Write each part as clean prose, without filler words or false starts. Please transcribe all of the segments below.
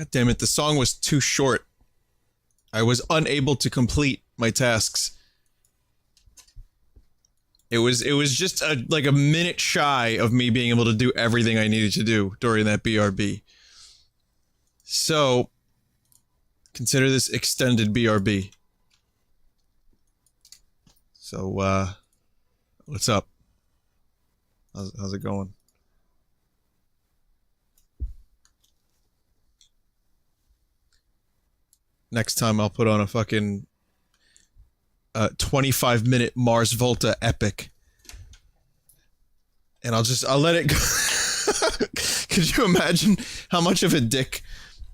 God damn it, the song was too short. I was unable to complete my tasks. It was just like a minute shy of me being able to do everything I needed to do during that BRB. So, consider this extended BRB. So, what's up? How's it going? Next time I'll put on a fucking 25-minute Mars Volta epic. And I'll let it go. Could you imagine how much of a dick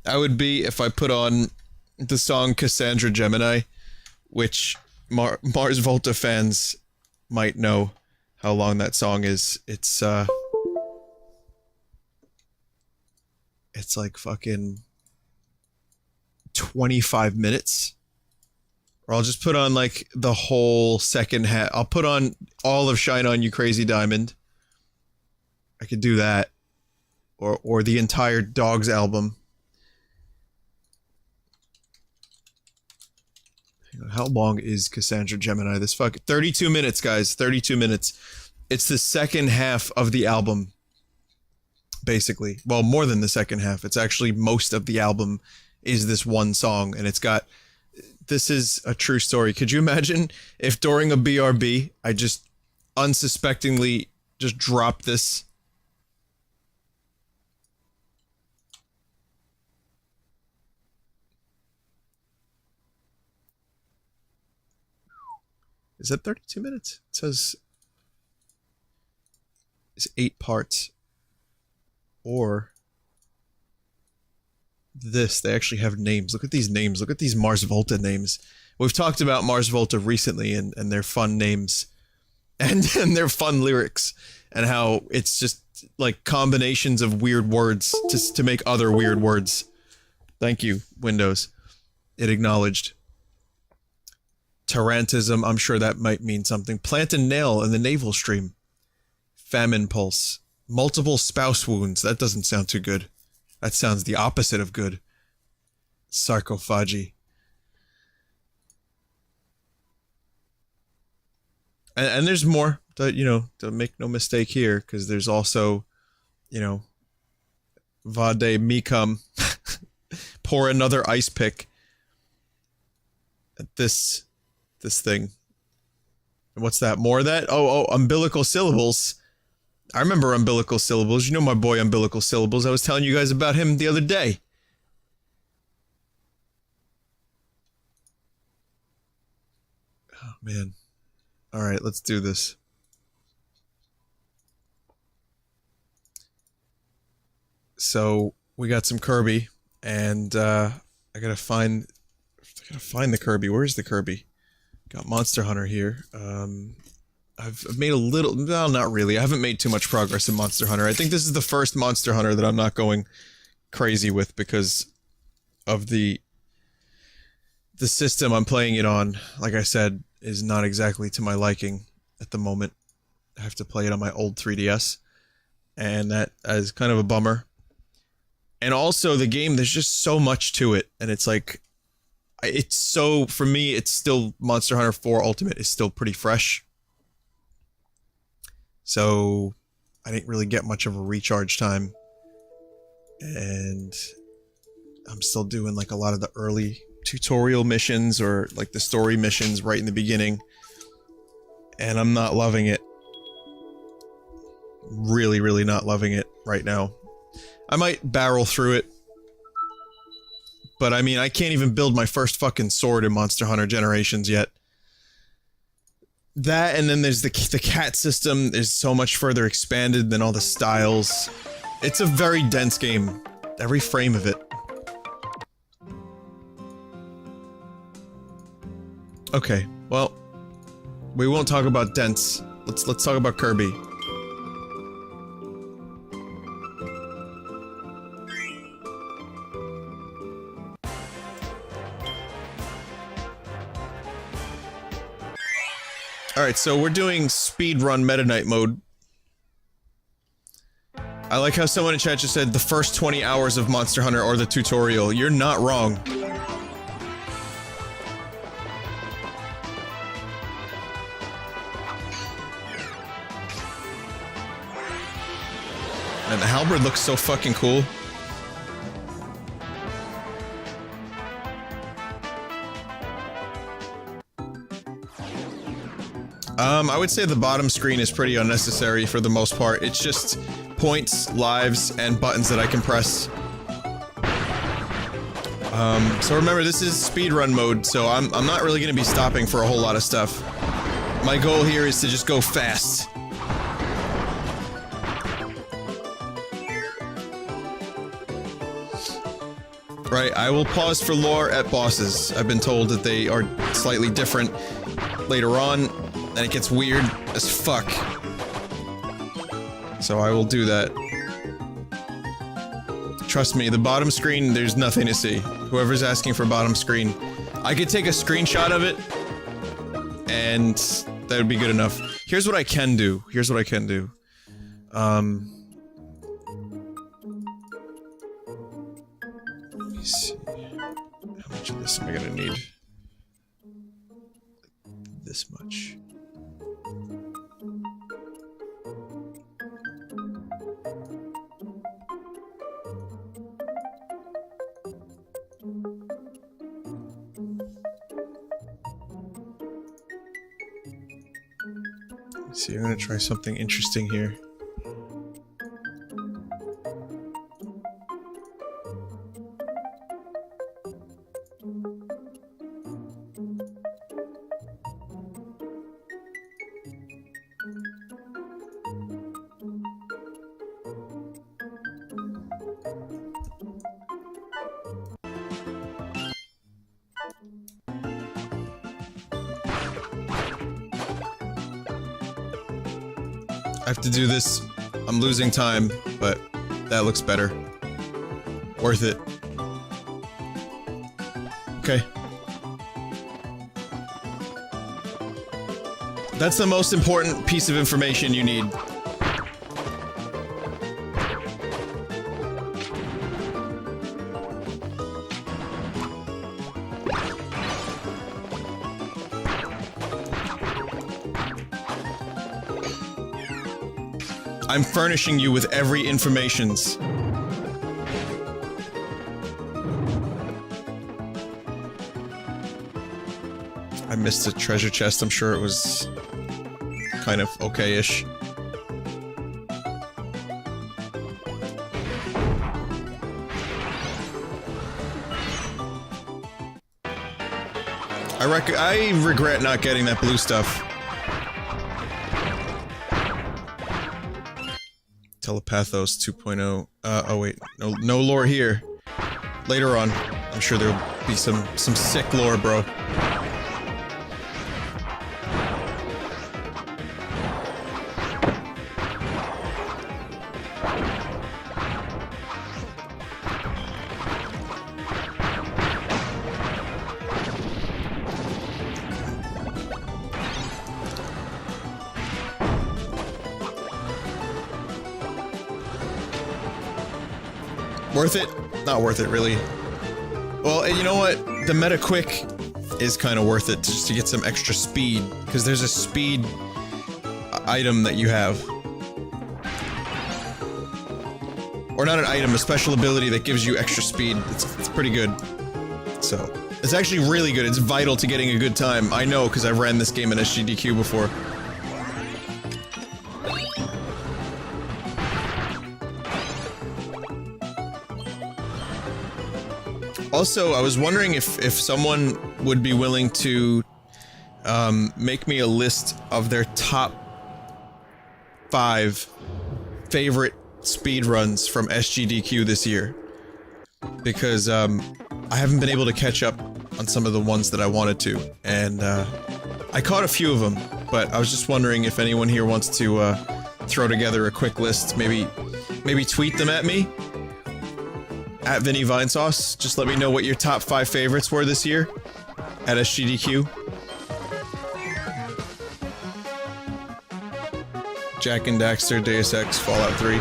I would be if I put on the song Cassandra Gemini, which Mars Volta fans might know how long that song is. It's like fucking 25 minutes. Or I'll just put on like the whole second half. I'll put on all of Shine On You Crazy Diamond. I could do that. Or the entire Dogs album. Hang on, how long is Cassandra Gemini? This fucking 32 minutes, guys. 32 minutes. It's the second half of the album. Basically. Well, more than the second half. It's actually most of the album is this one song, and it's got... This is a true story. Could you imagine if during a BRB, I just unsuspectingly just dropped this? Is that 32 minutes? It says... It's 8 parts. Or... This, they actually have names. Look at these names. Look at these Mars Volta names. We've talked about Mars Volta recently and their fun names. And their fun lyrics. And how it's just like combinations of weird words to make other weird words. Thank you, Windows. It acknowledged. Tarantism, I'm sure that might mean something. Plant and nail in the naval stream. Famine pulse. Multiple spouse wounds. That doesn't sound too good. That sounds the opposite of good. Sarcophagy. And there's more. You know, don't make no mistake here, because there's also, you know, Vade Mikam. Pour another ice pick at this thing. And what's that? More of that? Oh, umbilical syllables. I remember Umbilical Syllables. You know my boy Umbilical Syllables. I was telling you guys about him the other day. Oh, man. Alright, let's do this. So, we got some Kirby, and, I gotta find the Kirby. Where's the Kirby? Got Monster Hunter here. I've made a little... Well, not really. I haven't made too much progress in Monster Hunter. I think this is the first Monster Hunter that I'm not going crazy with because of the system I'm playing it on, like I said, is not exactly to my liking at the moment. I have to play it on my old 3DS, and that is kind of a bummer. And also, the game, there's just so much to it, and it's like... It's so... For me, it's still... Monster Hunter 4 Ultimate is still pretty fresh. So, I didn't really get much of a recharge time. And I'm still doing like a lot of the early tutorial missions or like the story missions right in the beginning. And I'm not loving it. Really, really not loving it right now. I might barrel through it. But I mean, I can't even build my first fucking sword in Monster Hunter Generations yet. That, and then there's the cat system is so much further expanded than all the styles. It's a very dense game. Every frame of it. Okay, well, we won't talk about dense. Let's talk about Kirby. Alright, so we're doing speedrun Meta Knight mode. I like how someone in chat just said the first 20 hours of Monster Hunter or the tutorial. You're not wrong. And the halberd looks so fucking cool. I would say the bottom screen is pretty unnecessary for the most part. It's just points, lives, and buttons that I can press. So remember, this is speedrun mode, so I'm not really gonna be stopping for a whole lot of stuff. My goal here is to just go fast. Right, I will pause for lore at bosses. I've been told that they are slightly different later on, and it gets weird as fuck. So I will do that. Trust me, the bottom screen, there's nothing to see. Whoever's asking for bottom screen, I could take a screenshot of it, and that would be good enough. Here's what I can do. Here's what I can do. Let me see. How much of this am I gonna need? This much. Let's see, I'm gonna try something interesting here. I have to do this. I'm losing time, but that looks better. Worth it. Okay. That's the most important piece of information you need. I'm furnishing you with every informations. I missed a treasure chest. I'm sure it was kind of okay-ish. I regret not getting that blue stuff. Telepathos 2.0. Oh wait, no lore here. Later on, I'm sure there'll be some sick lore, bro. Worth it? Not worth it, really. Well, you know what? The Meta Quick is kind of worth it just to get some extra speed, because there's a speed item that you have. Or not an item, a special ability that gives you extra speed. It's pretty good. So, it's actually really good. It's vital to getting a good time. I know, because I've ran this game in SGDQ before. Also, I was wondering if someone would be willing to make me a list of their top 5 favorite speedruns from SGDQ this year. Because I haven't been able to catch up on some of the ones that I wanted to, and I caught a few of them, but I was just wondering if anyone here wants to throw together a quick list, maybe tweet them at me. At Vinny Vinesauce, just let me know what your top 5 favorites were this year at SGDQ. Jak and Daxter, Deus Ex, Fallout 3.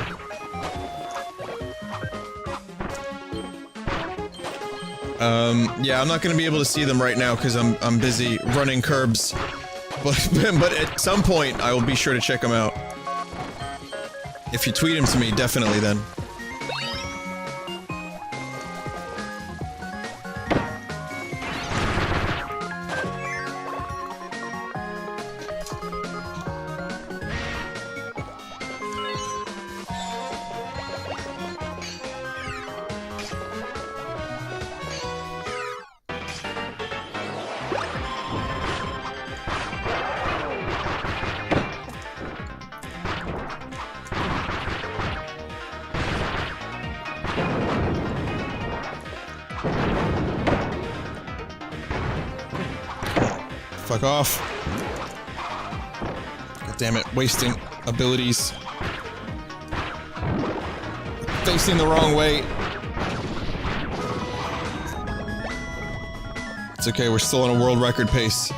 Yeah, I'm not gonna be able to see them right now because I'm busy running curbs. But at some point, I will be sure to check them out. If you tweet them to me, definitely then. Fuck off. God damn it, wasting abilities. Facing the wrong way. It's okay, we're still on a world record pace.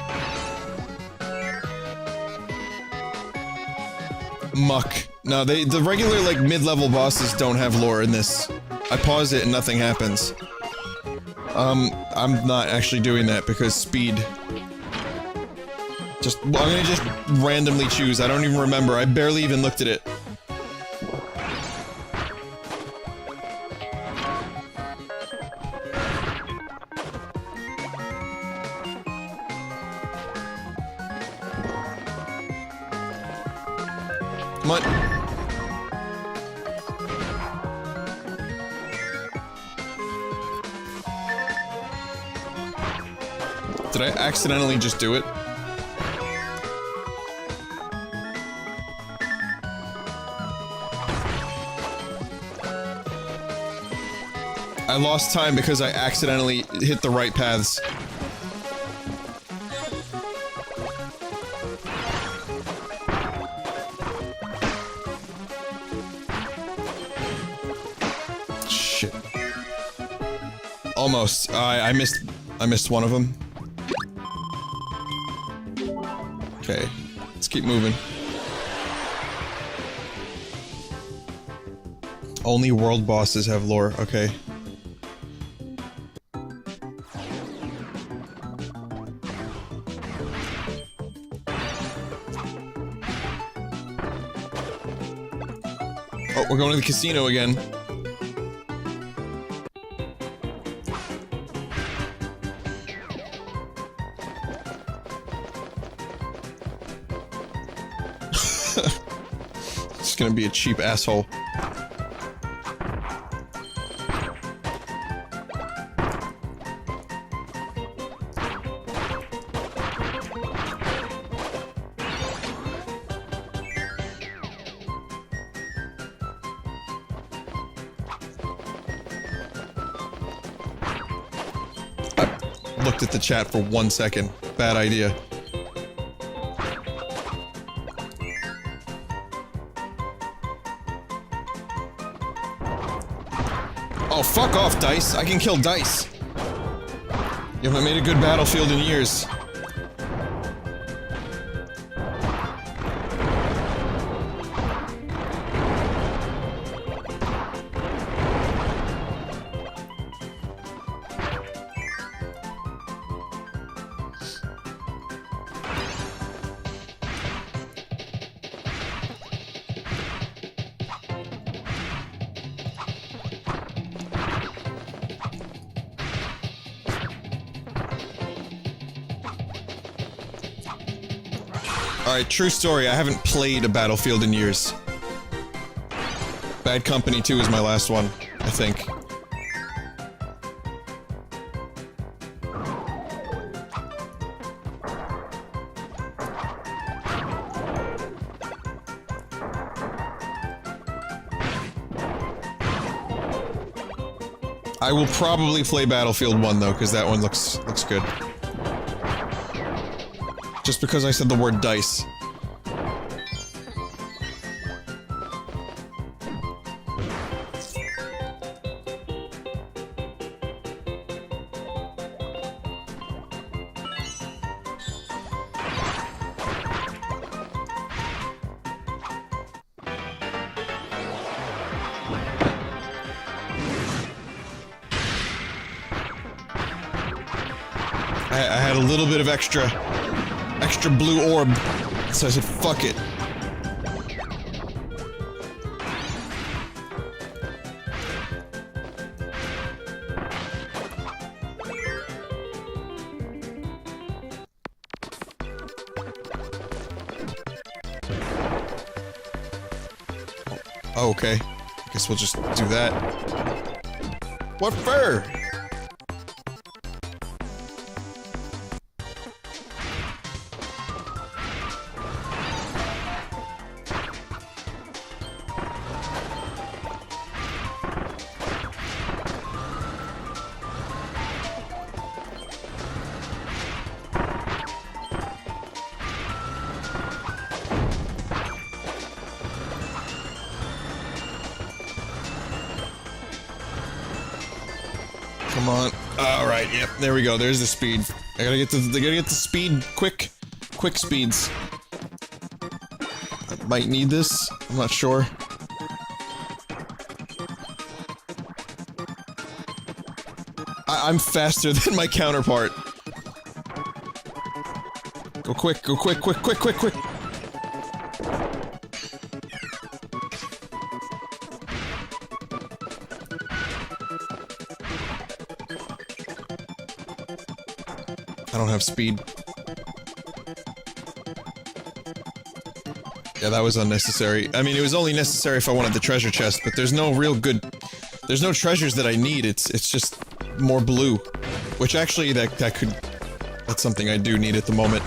Muck. No, the regular, like, mid-level bosses don't have lore in this. I pause it and nothing happens. I'm not actually doing that because speed. I'm gonna just randomly choose. I don't even remember. I barely even looked at it. Come on. Did I accidentally just do it? I lost time because I accidentally hit the right paths. Shit. Almost. I missed one of them. Okay. Let's keep moving. Only world bosses have lore. Okay. Oh, we're going to the casino again. It's gonna be a cheap asshole. Looked at the chat for 1 second. Bad idea. Oh, fuck off, Dice. I can kill Dice. You haven't made a good battlefield in years. Alright, true story, I haven't played a Battlefield in years. Bad Company 2 is my last one, I think. I will probably play Battlefield 1 though, because that one looks good. Just because I said the word dice. I had a little bit of extra blue orb, so I said, fuck it. Oh, okay. I guess we'll just do that. What for? Come on. Alright, yep, there we go. There's the speed. I gotta get the speed quick speeds. I might need this. I'm not sure. I'm faster than my counterpart. Go quick, go quick, quick, quick, quick, quick. I don't have speed. Yeah, that was unnecessary. I mean, it was only necessary if I wanted the treasure chest, but there's no real good... There's no treasures that I need, it's just more blue. Which actually, that could... That's something I do need at the moment.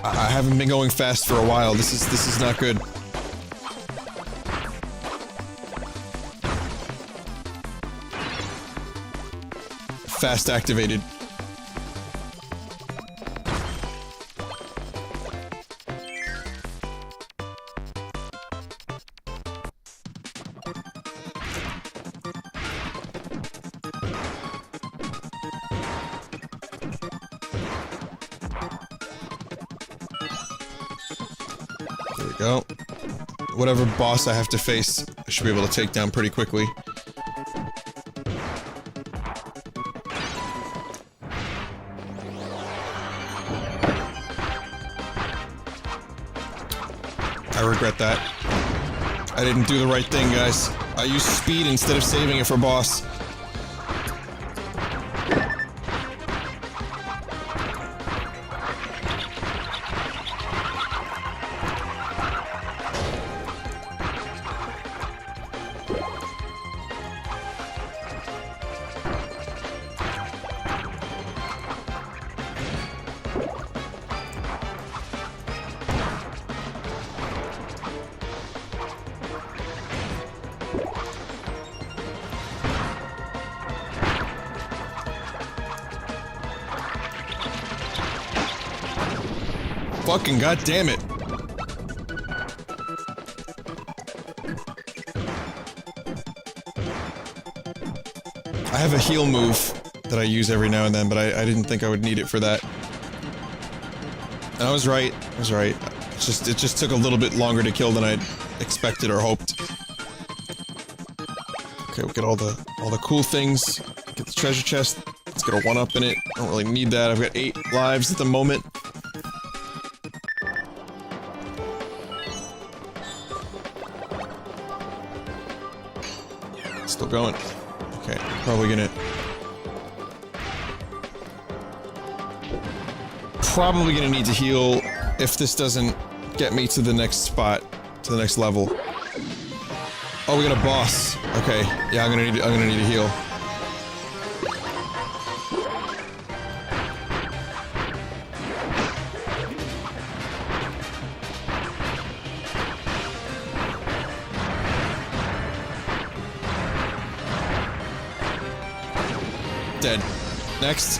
I haven't been going fast for a while, this is not good. Fast activated. There we go. Whatever boss I have to face, I should be able to take down pretty quickly. I regret that. I didn't do the right thing, guys. I used speed instead of saving it for boss. Fucking goddamn it. I have a heal move that I use every now and then, but I didn't think I would need it for that. And I was right. I was right. It just took a little bit longer to kill than I expected or hoped. Okay, we'll get all the cool things. Get the treasure chest. Let's get a 1-up in it. I don't really need that. I've got 8 lives at the moment. Still going. Okay, probably gonna need to heal if this doesn't get me to the next spot, to the next level. Oh, we got a boss. Okay, yeah, I'm gonna need to heal. Dead. Next.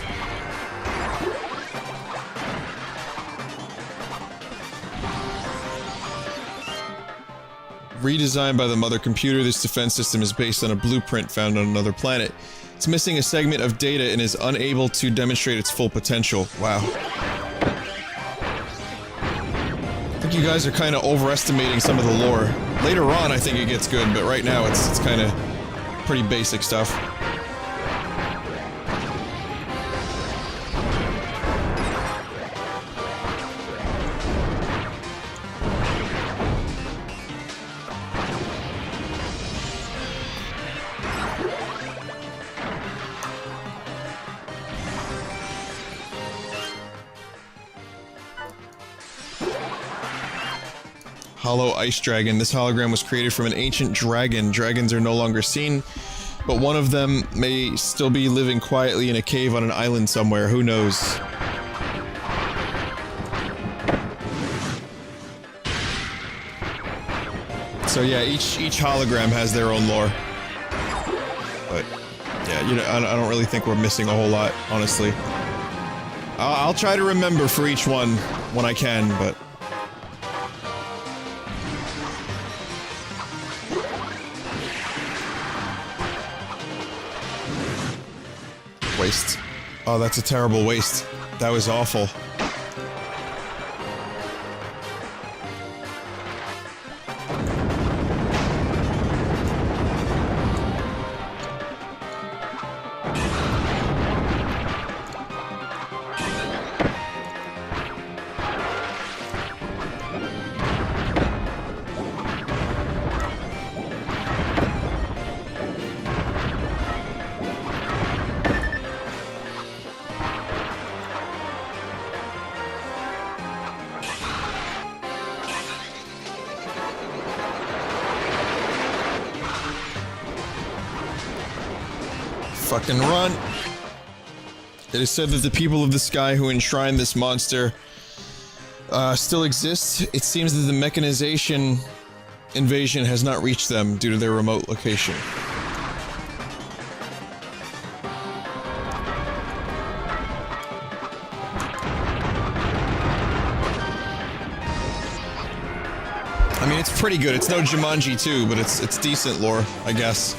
Redesigned by the mother computer, this defense system is based on a blueprint found on another planet. It's missing a segment of data and is unable to demonstrate its full potential. Wow. I think you guys are kind of overestimating some of the lore. Later on, I think it gets good, but right now it's kind of pretty basic stuff. Hollow Ice Dragon. This hologram was created from an ancient dragon. Dragons are no longer seen, but one of them may still be living quietly in a cave on an island somewhere. Who knows? So yeah, each hologram has their own lore. But yeah, you know, I don't really think we're missing a whole lot, honestly. I'll try to remember for each one when I can, but... Waste. Oh, that's a terrible waste. That was awful. Fucking run. It is said that the people of the sky who enshrined this monster still exist. It seems that the mechanization invasion has not reached them due to their remote location. I mean, it's pretty good. It's no Jumanji 2, but it's decent lore, I guess.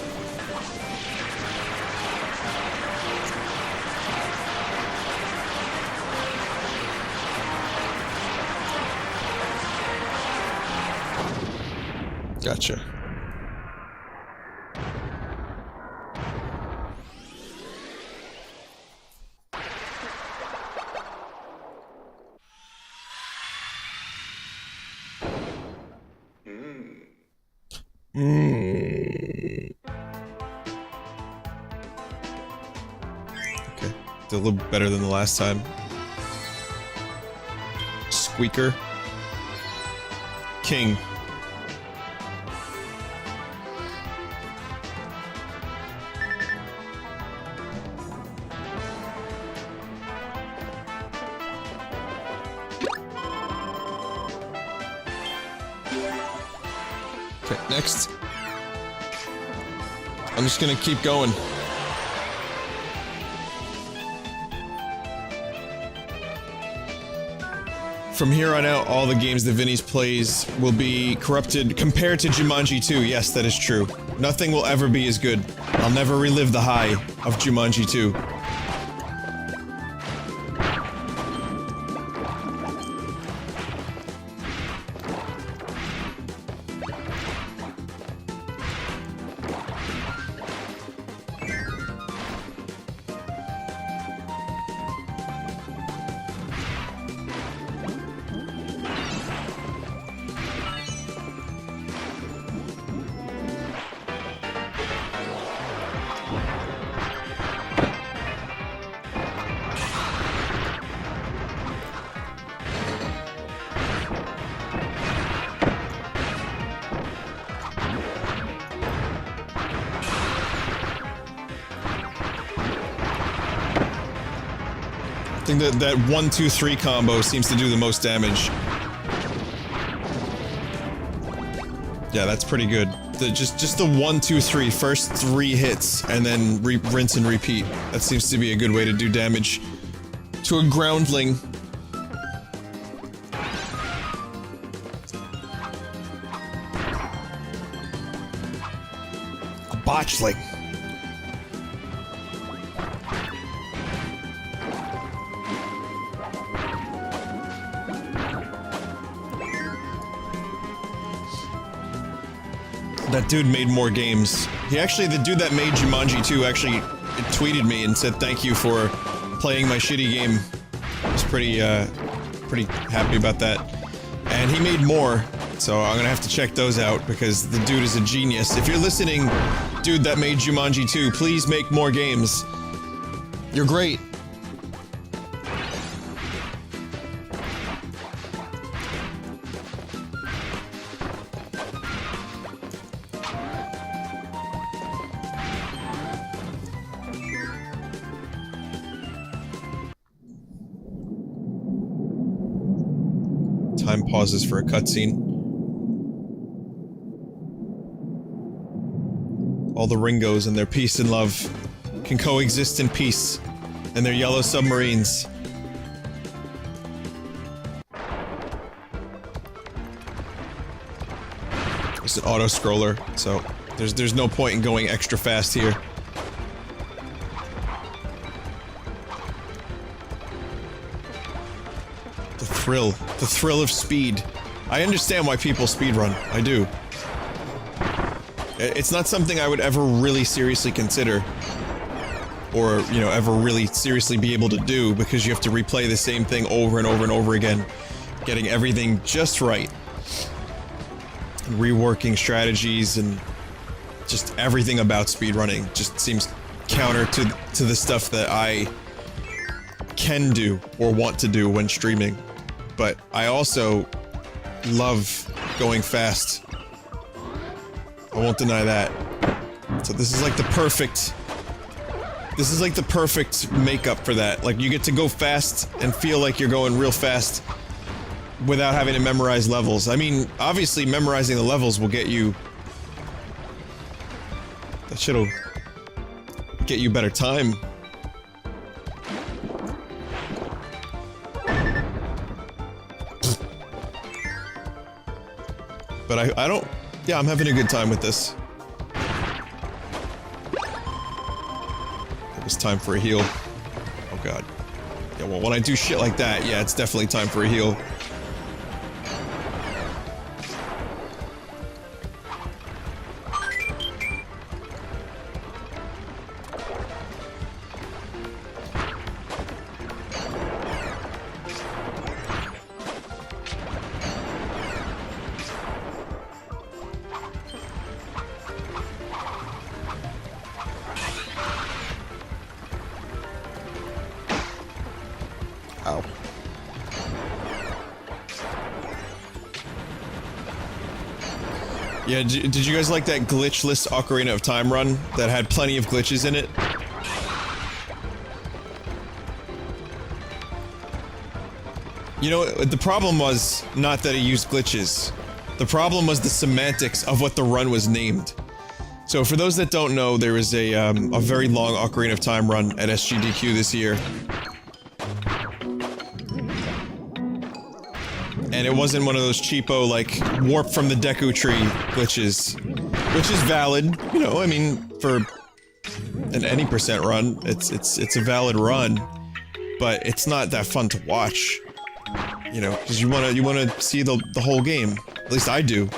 Gotcha. Okay, did a little better than the last time. Squeaker. King. Next. I'm just gonna keep going. From here on out, all the games that Vinny's plays will be corrupted compared to Jumanji 2. Yes, that is true. Nothing will ever be as good. I'll never relive the high of Jumanji 2. I think that 1-2-3 combo seems to do the most damage. Yeah, that's pretty good. Just the 1-2-3, first 3 hits, and then rinse and repeat. That seems to be a good way to do damage to a groundling. A botchling. That dude made more games. He actually, the dude that made Jumanji 2 actually tweeted me and said thank you for playing my shitty game. I was pretty happy about that. And he made more, so I'm gonna have to check those out because the dude is a genius. If you're listening, dude that made Jumanji 2, please make more games. You're great. Time pauses for a cutscene. All the Ringos and their peace and love can coexist in peace in their yellow submarines. It's an auto-scroller, so there's no point in going extra fast here. The thrill of speed. I understand why people speedrun. I do. It's not something I would ever really seriously consider. Or, you know, ever really seriously be able to do, because you have to replay the same thing over and over and over again, getting everything just right. And reworking strategies and just everything about speedrunning just seems counter to the stuff that I can do or want to do when streaming. But I also love going fast. I won't deny that. So this is like the perfect... This is like the perfect makeup for that. Like, you get to go fast and feel like you're going real fast without having to memorize levels. I mean, obviously memorizing the levels will get you... That shit'll get you better time. But I don't... Yeah, I'm having a good time with this. It was time for a heal. Oh god. Yeah, well, when I do shit like that, yeah, it's definitely time for a heal. Ow. Yeah, did you guys like that glitchless Ocarina of Time run that had plenty of glitches in it? You know, the problem was not that it used glitches. The problem was the semantics of what the run was named. So for those that don't know, there was a very long Ocarina of Time run at SGDQ this year. And it wasn't one of those cheapo, like, warp from the Deku Tree glitches. Which is valid, you know, I mean, for an any percent run, it's a valid run. But it's not that fun to watch. You know, because you wanna see the whole game. At least I do.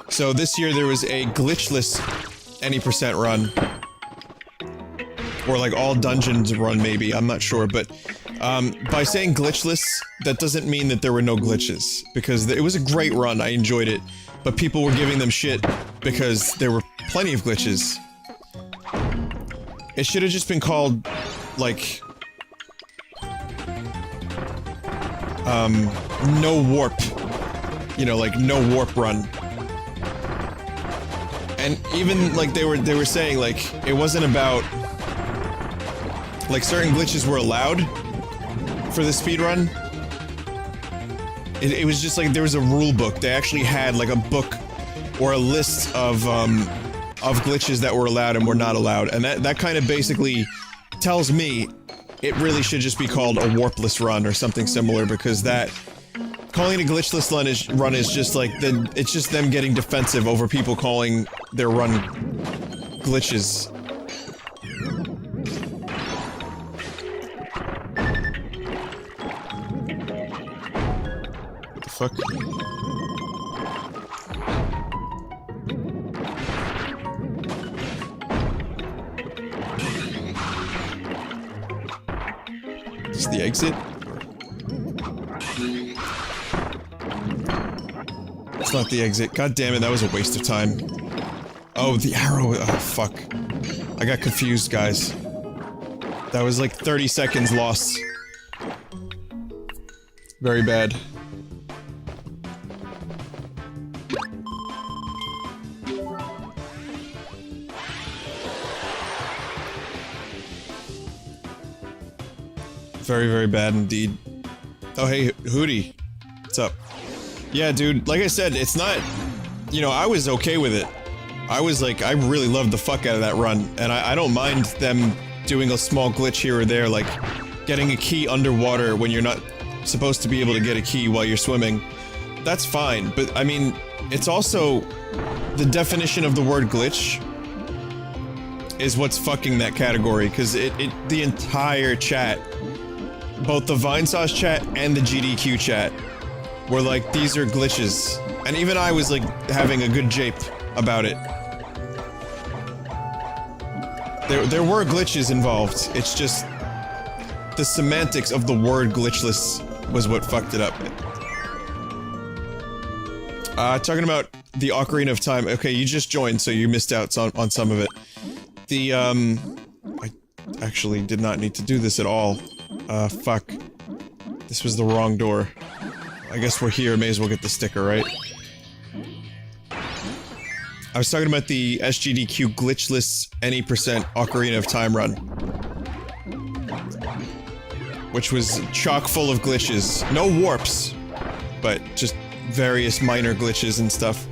So this year there was a glitchless any percent run. Or like all dungeons run maybe, I'm not sure, but by saying glitchless, that doesn't mean that there were no glitches, because it was a great run, I enjoyed it, but people were giving them shit because there were plenty of glitches. It should have just been called, like, no warp. You know, like, no warp run. And even, like, they were saying, like, it wasn't about... Like, certain glitches were allowed for the speedrun. It was just like there was a rule book. They actually had like a book or a list of glitches that were allowed and were not allowed, and that kind of basically tells me it really should just be called a warpless run or something similar, because that calling it a glitchless run is just like it's just them getting defensive over people calling their run glitches. Fuck. this the exit? It's not the exit. God damn it, that was a waste of time. Oh, the arrow. Oh, fuck. I got confused, guys. That was like 30 seconds lost. Very bad. Very, very bad indeed. Oh, hey, Hootie. What's up? Yeah, dude, like I said, it's not... You know, I was okay with it. I was like, I really loved the fuck out of that run, and I don't mind them doing a small glitch here or there, like getting a key underwater when you're not supposed to be able to get a key while you're swimming. That's fine, but I mean, it's also... The definition of the word glitch is what's fucking that category, because the entire chat, both the Vinesauce chat and the GDQ chat, were like, these are glitches. And even I was like, having a good jape about it. There were glitches involved, it's just... The semantics of the word glitchless was what fucked it up. Talking about the Ocarina of Time, okay, you just joined, so you missed out on some of it. The, I actually did not need to do this at all. Fuck. This was the wrong door. I guess we're here, may as well get the sticker, right? I was talking about the SGDQ glitchless any percent Ocarina of Time run. Which was chock full of glitches. No warps, but just various minor glitches and stuff.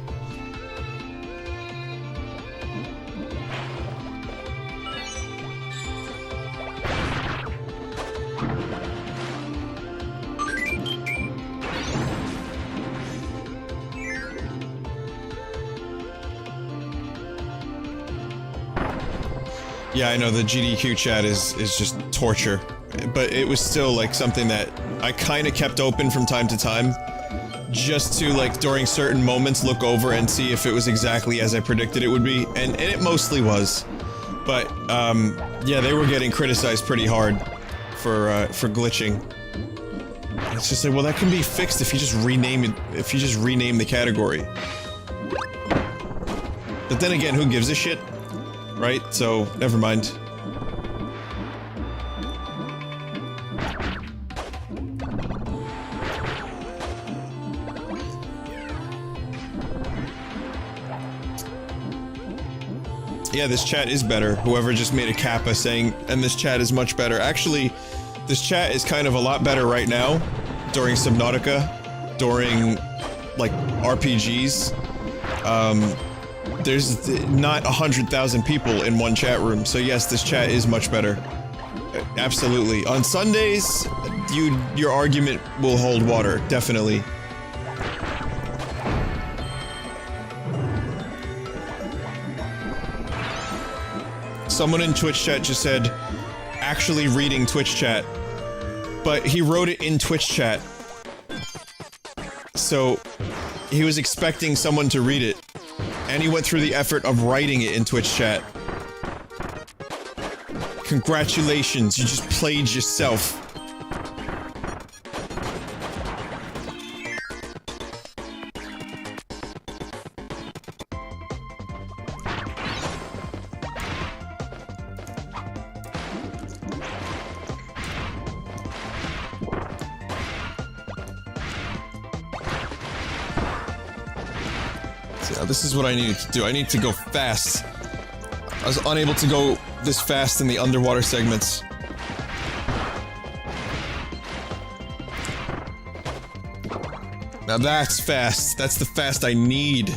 Yeah, I know, the GDQ chat is just torture. But it was still, like, something that I kinda kept open from time to time. Just to, like, during certain moments look over and see if it was exactly as I predicted it would be. And it mostly was. But, yeah, they were getting criticized pretty hard for glitching. And it's just like, well, that can be fixed if you just rename it, if you just rename the category. But then again, who gives a shit? Right? So, never mind. Yeah, this chat is better. Whoever just made a kappa saying, and this chat is much better. Actually, this chat is kind of a lot better right now, during Subnautica, during, like, RPGs. There's not 100,000 people in one chat room, so yes, this chat is much better. Absolutely. On Sundays, your argument will hold water, definitely. Someone in Twitch chat just said, actually reading Twitch chat, but he wrote it in Twitch chat. So, he was expecting someone to read it, and he went through the effort of writing it in Twitch chat. Congratulations, you just played yourself. This is what I needed to do. I need to go fast. I was unable to go this fast in the underwater segments. Now that's fast. That's the fast I need.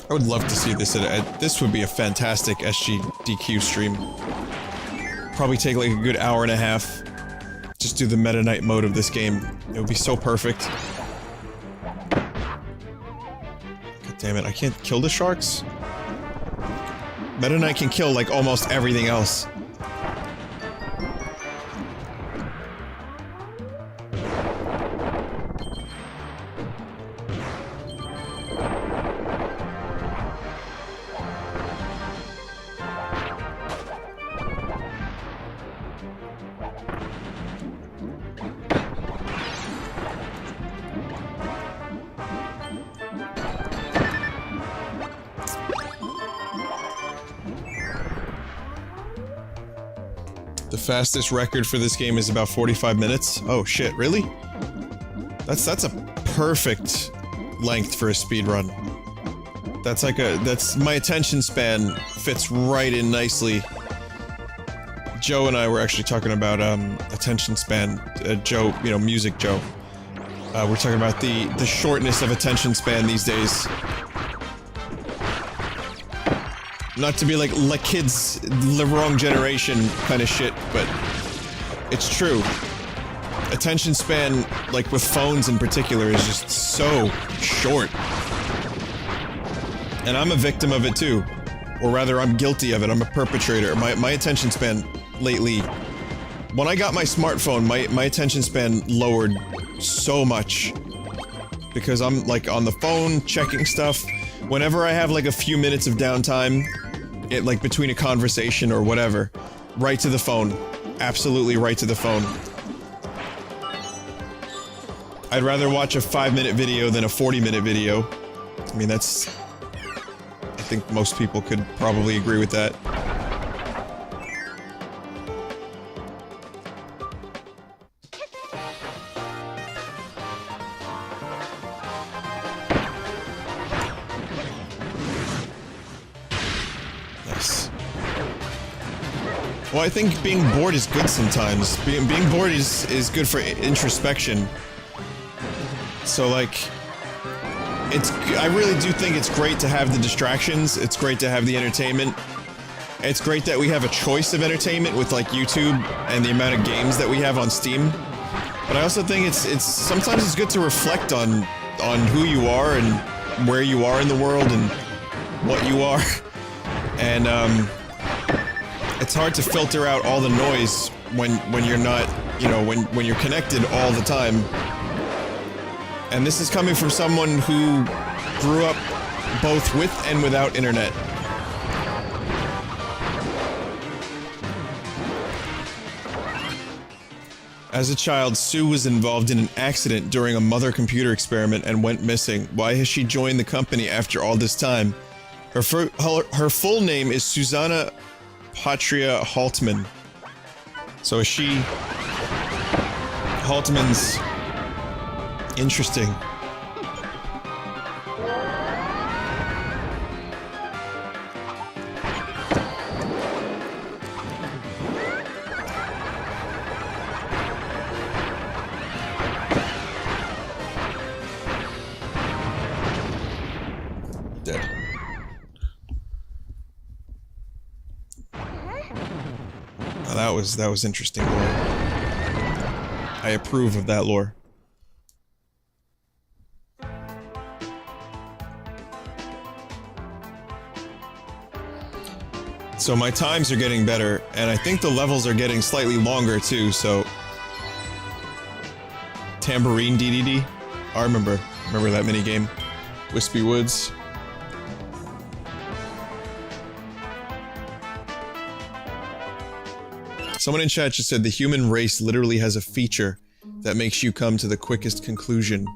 I would love to see this this would be a fantastic SGDQ stream. Probably take like a good hour and a half. Just do the Meta Knight mode of this game. It would be so perfect. God damn it, I can't kill the sharks? Meta Knight can kill like almost everything else. The fastest record for this game is about 45 minutes. Oh shit, really? That's a perfect length for a speed run. That's my attention span fits right in nicely. Joe and I were actually talking about attention span. Joe, you know, Music Joe. We're talking about the shortness of attention span these days. Not to be like kids, the wrong generation kind of shit, but it's true. Attention span, like with phones in particular, is just so short. And I'm a victim of it too. Or rather, I'm guilty of it. I'm a perpetrator. My attention span lately... When I got my smartphone, my attention span lowered so much. Because I'm, like, on the phone, checking stuff. Whenever I have, like, a few minutes of downtime, like, between a conversation or whatever, right to the phone. Absolutely right to the phone. I'd rather watch a 5-minute video than a 40-minute video. I mean, that's... I think most people could probably agree with that. Nice. Well, I think being bored is good sometimes. Being bored is good for introspection. So, like... I really do think it's great to have the distractions, it's great to have the entertainment. It's great that we have a choice of entertainment with, like, YouTube and the amount of games that we have on Steam. But I also think sometimes it's good to reflect on who you are and where you are in the world and what you are. And, it's hard to filter out all the noise when you're not, you know, when you're connected all the time. And this is coming from someone who grew up both with and without internet. As a child, Sue was involved in an accident during a mother computer experiment and went missing. Why has she joined the company after all this time? Her full name is Susanna Patria Haltman. So is she... Haltman's... Interesting. Dead. Oh, that was interesting lore. I approve of that lore. So my times are getting better, and I think the levels are getting slightly longer too, so... Tambourine DDD? I remember that minigame. Wispy Woods. Someone in chat just said the human race literally has a feature that makes you come to the quickest conclusion.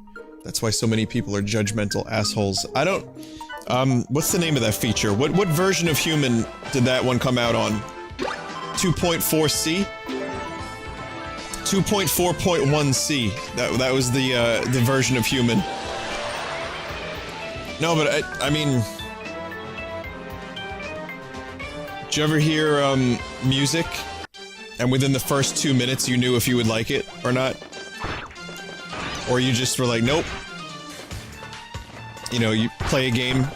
That's why so many people are judgmental assholes. I don't... what's the name of that feature? What version of human did that one come out on? 2.4C? 2.4.1C. That was the version of human. No, but I mean... Did you ever hear, music? And within the first 2 minutes you knew if you would like it or not? Or you just were like, nope. You know, you play a game,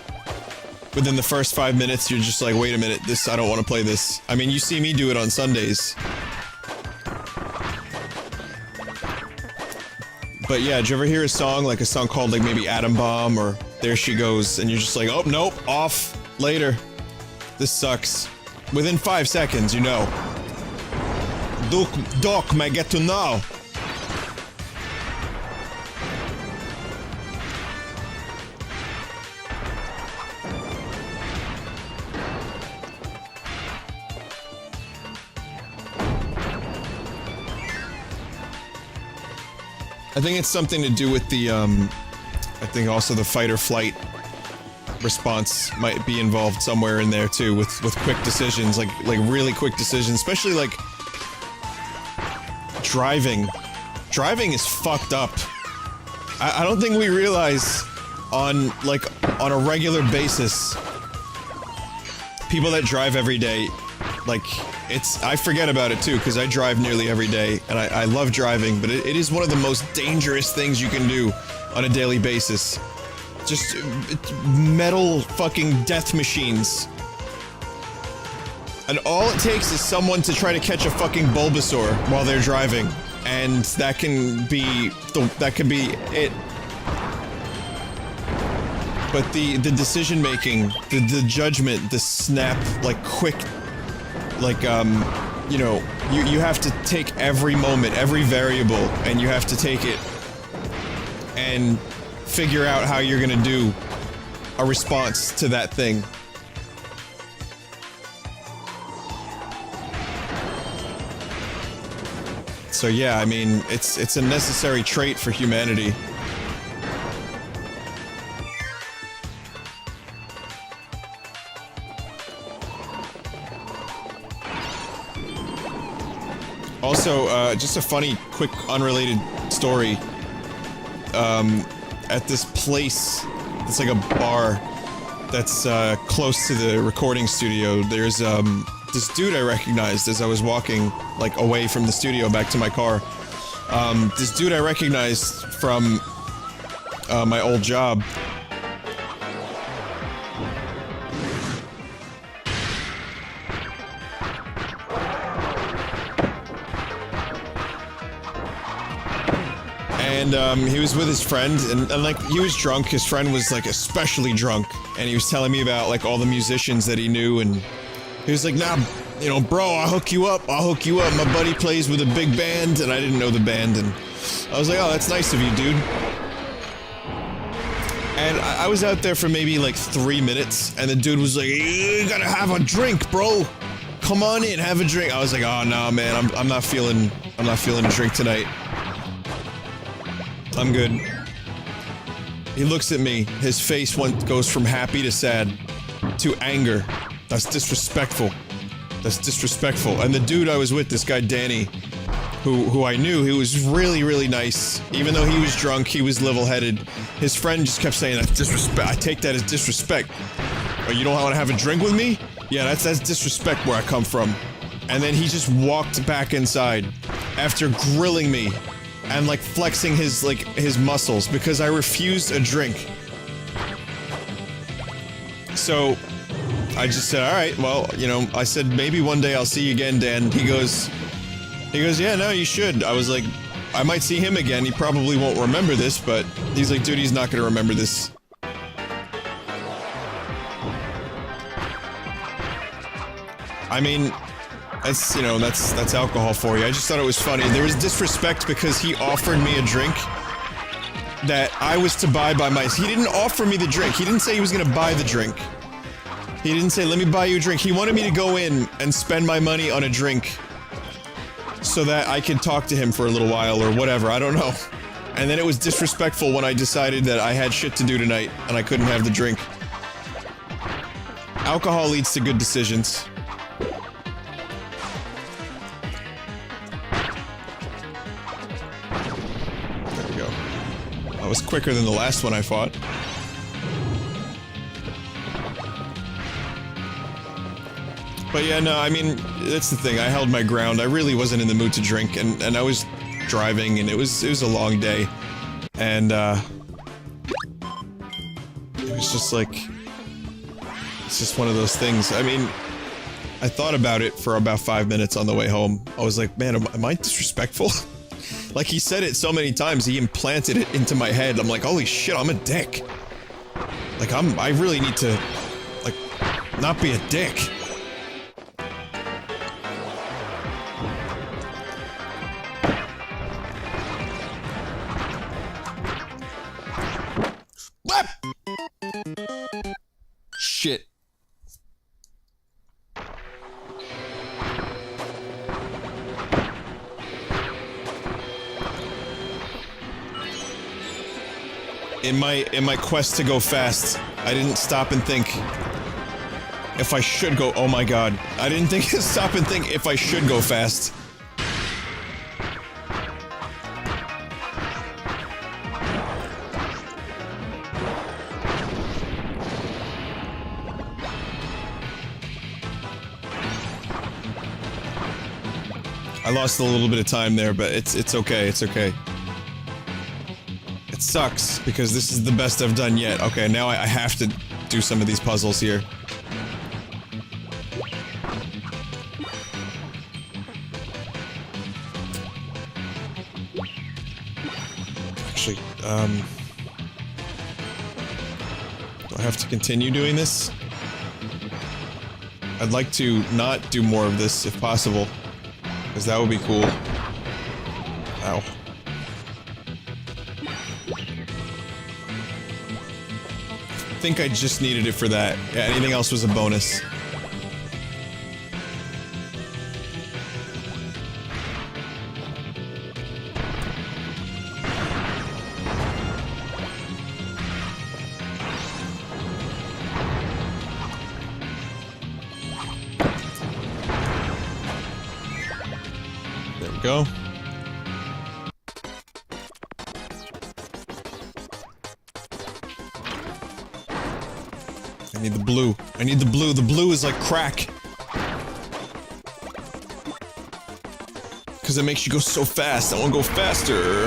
within the first 5 minutes you're just like, wait a minute, I don't want to play this. I mean, you see me do it on Sundays. But yeah, did you ever hear a song, like a song called like maybe Atom Bomb or There She Goes, and you're just like, oh, nope, off, later. This sucks. Within 5 seconds, you know. Doc may get to know. I think it's something to do with the, I think also the fight or flight response might be involved somewhere in there too, with quick decisions, like really quick decisions, especially like driving. Driving is fucked up. I don't think we realize on a regular basis, people that drive every day, like, I forget about it too, because I drive nearly every day, and I love driving, but it is one of the most dangerous things you can do on a daily basis. Just metal fucking death machines. And all it takes is someone to try to catch a fucking Bulbasaur while they're driving, and that can be it. But the decision making, the judgment, the snap, like quick, like you know, you have to take every moment, every variable, and you have to take it and figure out how you're gonna do a response to that thing. So yeah, I mean, it's a necessary trait for humanity. Also, just a funny, quick, unrelated story. At this place, it's like a bar that's close to the recording studio, there's this dude I recognized as I was walking, like, away from the studio back to my car. This dude I recognized from my old job. And he was with his friend, and like, he was drunk. His friend was like especially drunk, and he was telling me about like all the musicians that he knew, and he was like, nah, you know, bro, I'll hook you up, my buddy plays with a big band, and I didn't know the band, and I was like, oh, that's nice of you, dude. And I was out there for maybe like 3 minutes, and the dude was like, you gotta have a drink, bro, come on in, have a drink. I was like, oh, nah, man, I'm not feeling a drink tonight. I'm good. He looks at me, his face goes from happy to sad to anger. That's disrespectful. That's disrespectful. And the dude I was with, this guy Danny, who I knew, he was really, really nice. Even though he was drunk, he was level-headed. His friend just kept saying, that's disrespect. I take that as disrespect. Oh, you don't want to have a drink with me? Yeah, that's disrespect where I come from. And then he just walked back inside after grilling me and like flexing his muscles because I refused a drink. So I just said, all right, well, you know, I said, maybe one day I'll see you again, Dan. He goes, yeah, no, you should. I was like, I might see him again. He probably won't remember this, but he's like, dude, he's not gonna remember this. I mean, that's, you know, that's alcohol for you. I just thought it was funny. There was disrespect because he offered me a drink that I was to buy by myself. He didn't offer me the drink. He didn't say he was gonna buy the drink. He didn't say, let me buy you a drink. He wanted me to go in and spend my money on a drink so that I could talk to him for a little while or whatever. I don't know. And then it was disrespectful when I decided that I had shit to do tonight and I couldn't have the drink. Alcohol leads to good decisions. Was quicker than the last one I fought. But yeah, no, I mean, that's the thing. I held my ground. I really wasn't in the mood to drink, and I was driving, and it was a long day, and it was just like, it's just one of those things. I mean, I thought about it for about 5 minutes on the way home. I was like, man, am I disrespectful? Like, he said it so many times, he implanted it into my head. I'm like, holy shit, I'm a dick. Like, I really need to, like, not be a dick. Shit. In my quest to go fast, I didn't stop and think if I should go. Oh my god. I didn't stop and think if I should go fast. I lost a little bit of time there, but it's okay, it's okay. It sucks, because this is the best I've done yet. Okay, now I have to do some of these puzzles here. Actually, do I have to continue doing this? I'd like to not do more of this, if possible. Because that would be cool. Ow. I think I just needed it for that. Yeah, anything else was a bonus. Go. I need the blue. I need the blue. The blue is like crack. Because it makes you go so fast. I want to go faster.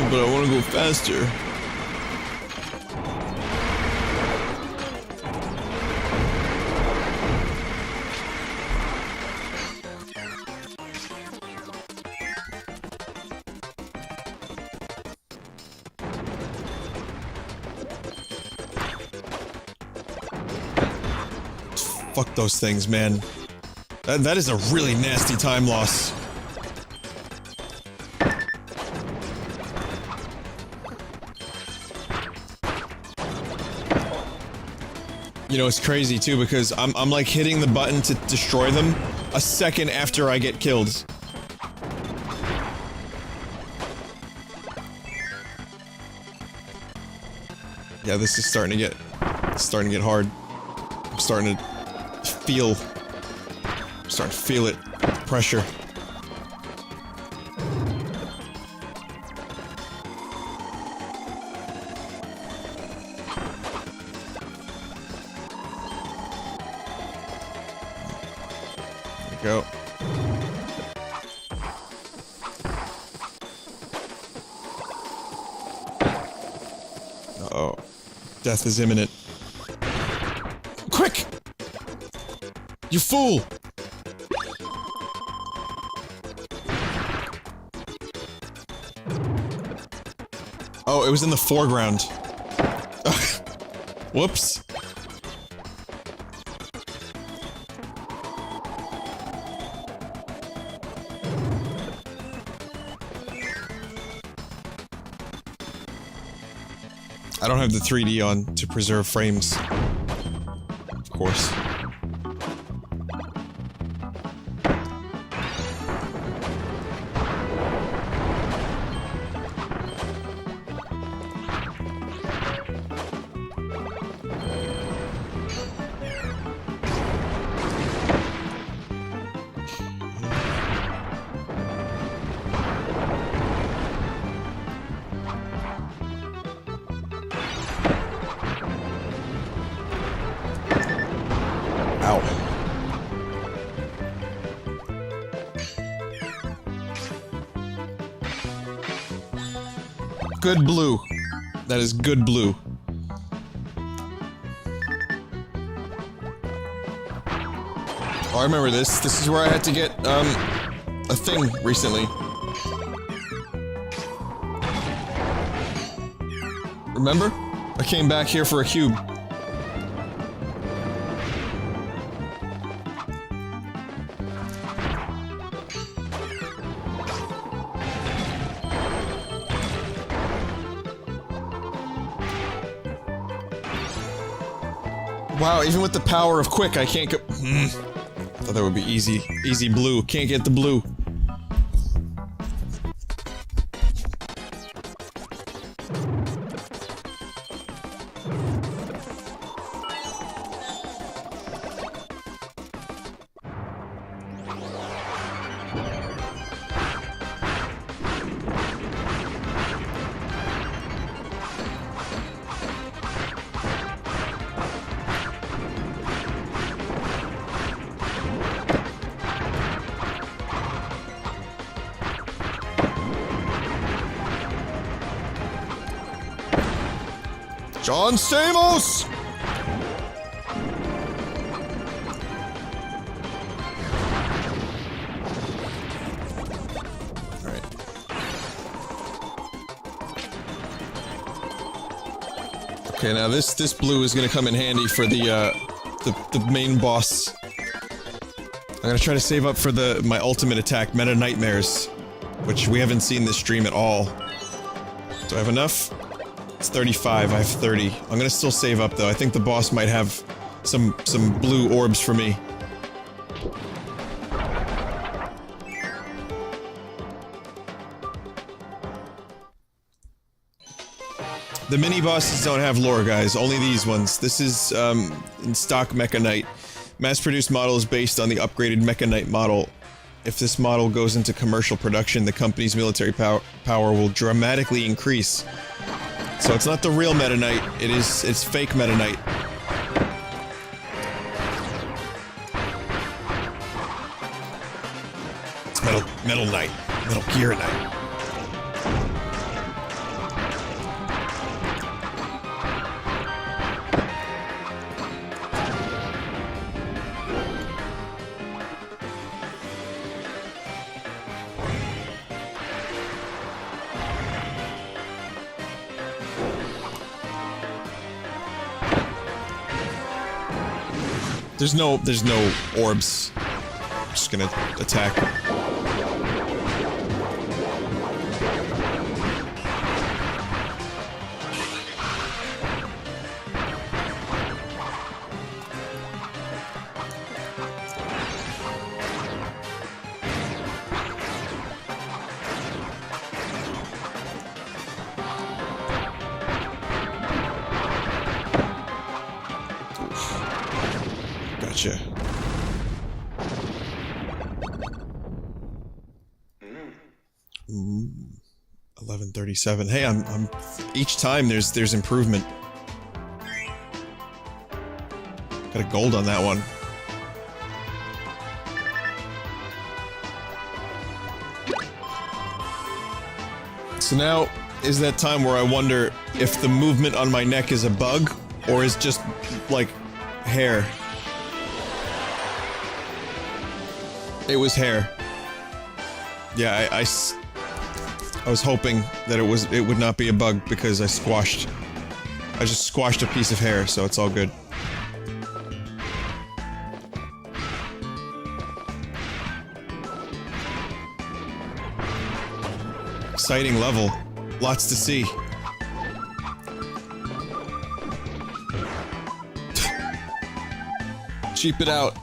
But I want to go faster. Fuck those things, man. That is a really nasty time loss. You know, it's crazy too, because I'm like hitting the button to destroy them a second after I get killed. Yeah, this is starting to get hard. I'm starting to feel it. Pressure. There we go. Uh-oh. Death is imminent. Quick! You fool! Oh, it was in the foreground. Whoops. I don't have the 3D on to preserve frames. Of course. Good blue. That is good blue. Oh, I remember this. This is where I had to get, a thing recently. Remember? I came back here for a cube. Wow, even with the power of quick, I can't go- Thought that would be easy. Easy blue. Can't get the blue. John Stamos! Alright. Okay, now this blue is gonna come in handy for the main boss. I'm gonna try to save up for my ultimate attack, Meta Nightmares, which we haven't seen this stream at all. Do I have enough? It's 35, I have 30. I'm gonna still save up though. I think the boss might have some blue orbs for me. The mini bosses don't have lore, guys. Only these ones. This is in stock Mecha Knight. Mass-produced model is based on the upgraded Mecha Knight model. If this model goes into commercial production, the company's military power will dramatically increase. So it's not the real Meta Knight, it's fake Meta Knight. It's Metal Knight. Metal Gear Knight. There's no orbs. I'm just gonna attack. Gotcha. Mm, 1137. Hey, I'm each time there's improvement. Got a gold on that one. So now is that time where I wonder if the movement on my neck is a bug or is just like hair. It was hair. Yeah, I was hoping that it would not be a bug because I just squashed a piece of hair, so it's all good. Exciting level. Lots to see. Cheap it out.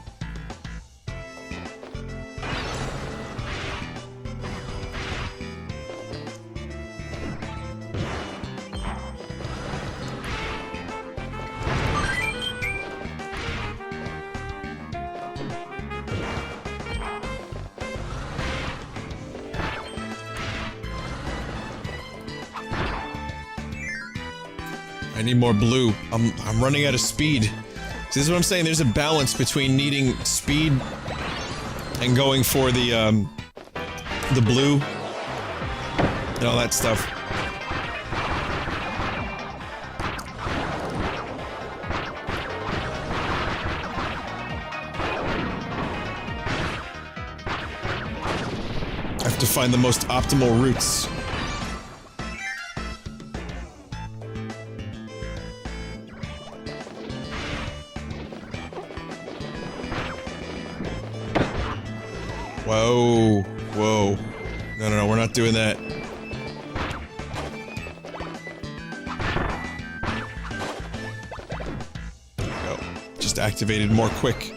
I need more blue. I'm running out of speed. See, this is what I'm saying. There's a balance between needing speed and going for the blue and all that stuff. I have to find the most optimal routes. Whoa. Whoa. No, we're not doing that. There we go. Just activated more quick.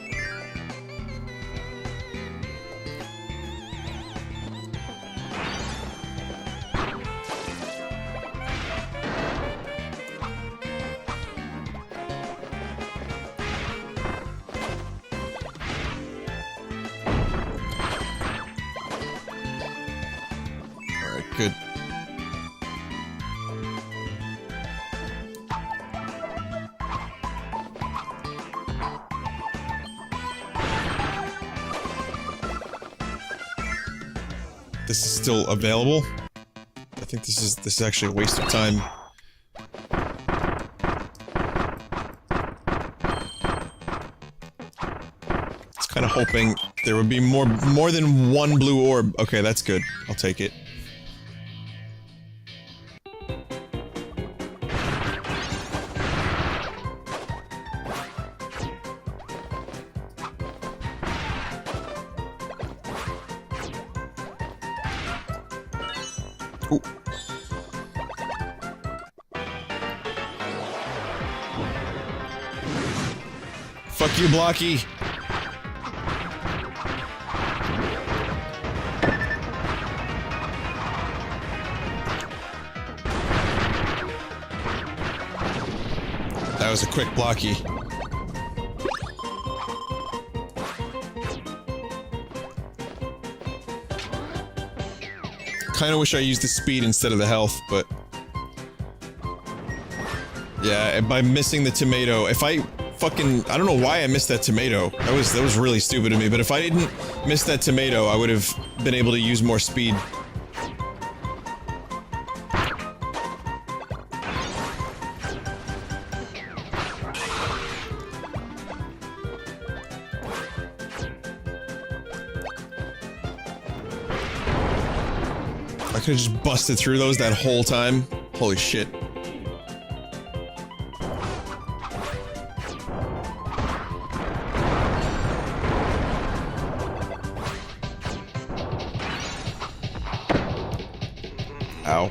Good. This is still available. I think this is actually a waste of time. of hoping there would be more than one blue orb. Okay, that's good. I'll take it. Ooh. Fuck you, Blocky. That was a quick Blocky. Kinda wish I used the speed instead of the health, but... yeah, and by missing the tomato, if I fucking... I don't know why I missed that tomato. That was really stupid of me, but if I didn't miss that tomato, I would have been able to use more speed. I could've just busted through those that whole time. Holy shit. Ow.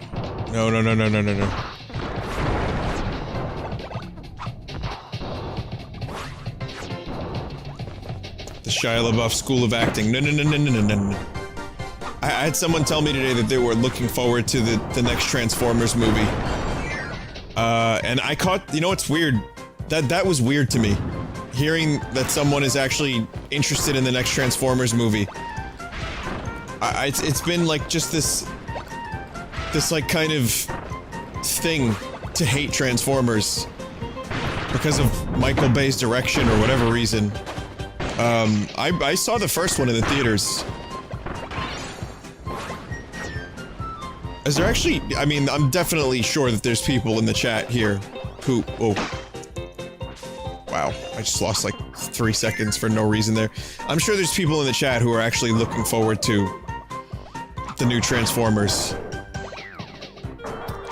No, no, no, no, no, no, no. The Shia LaBeouf School of Acting. No, no, no, no, no, no, no, no. I had someone tell me today that they were looking forward to the next Transformers movie. And I caught, you know what's weird? That was weird to me. Hearing that someone is actually interested in the next Transformers movie. It's been like just this like kind of thing to hate Transformers. Because of Michael Bay's direction or whatever reason. I saw the first one in the theaters. Is there actually, I mean, I'm definitely sure that there's people in the chat here who, oh. Wow, I just lost like 3 seconds for no reason there. I'm sure there's people in the chat who are actually looking forward to the new Transformers.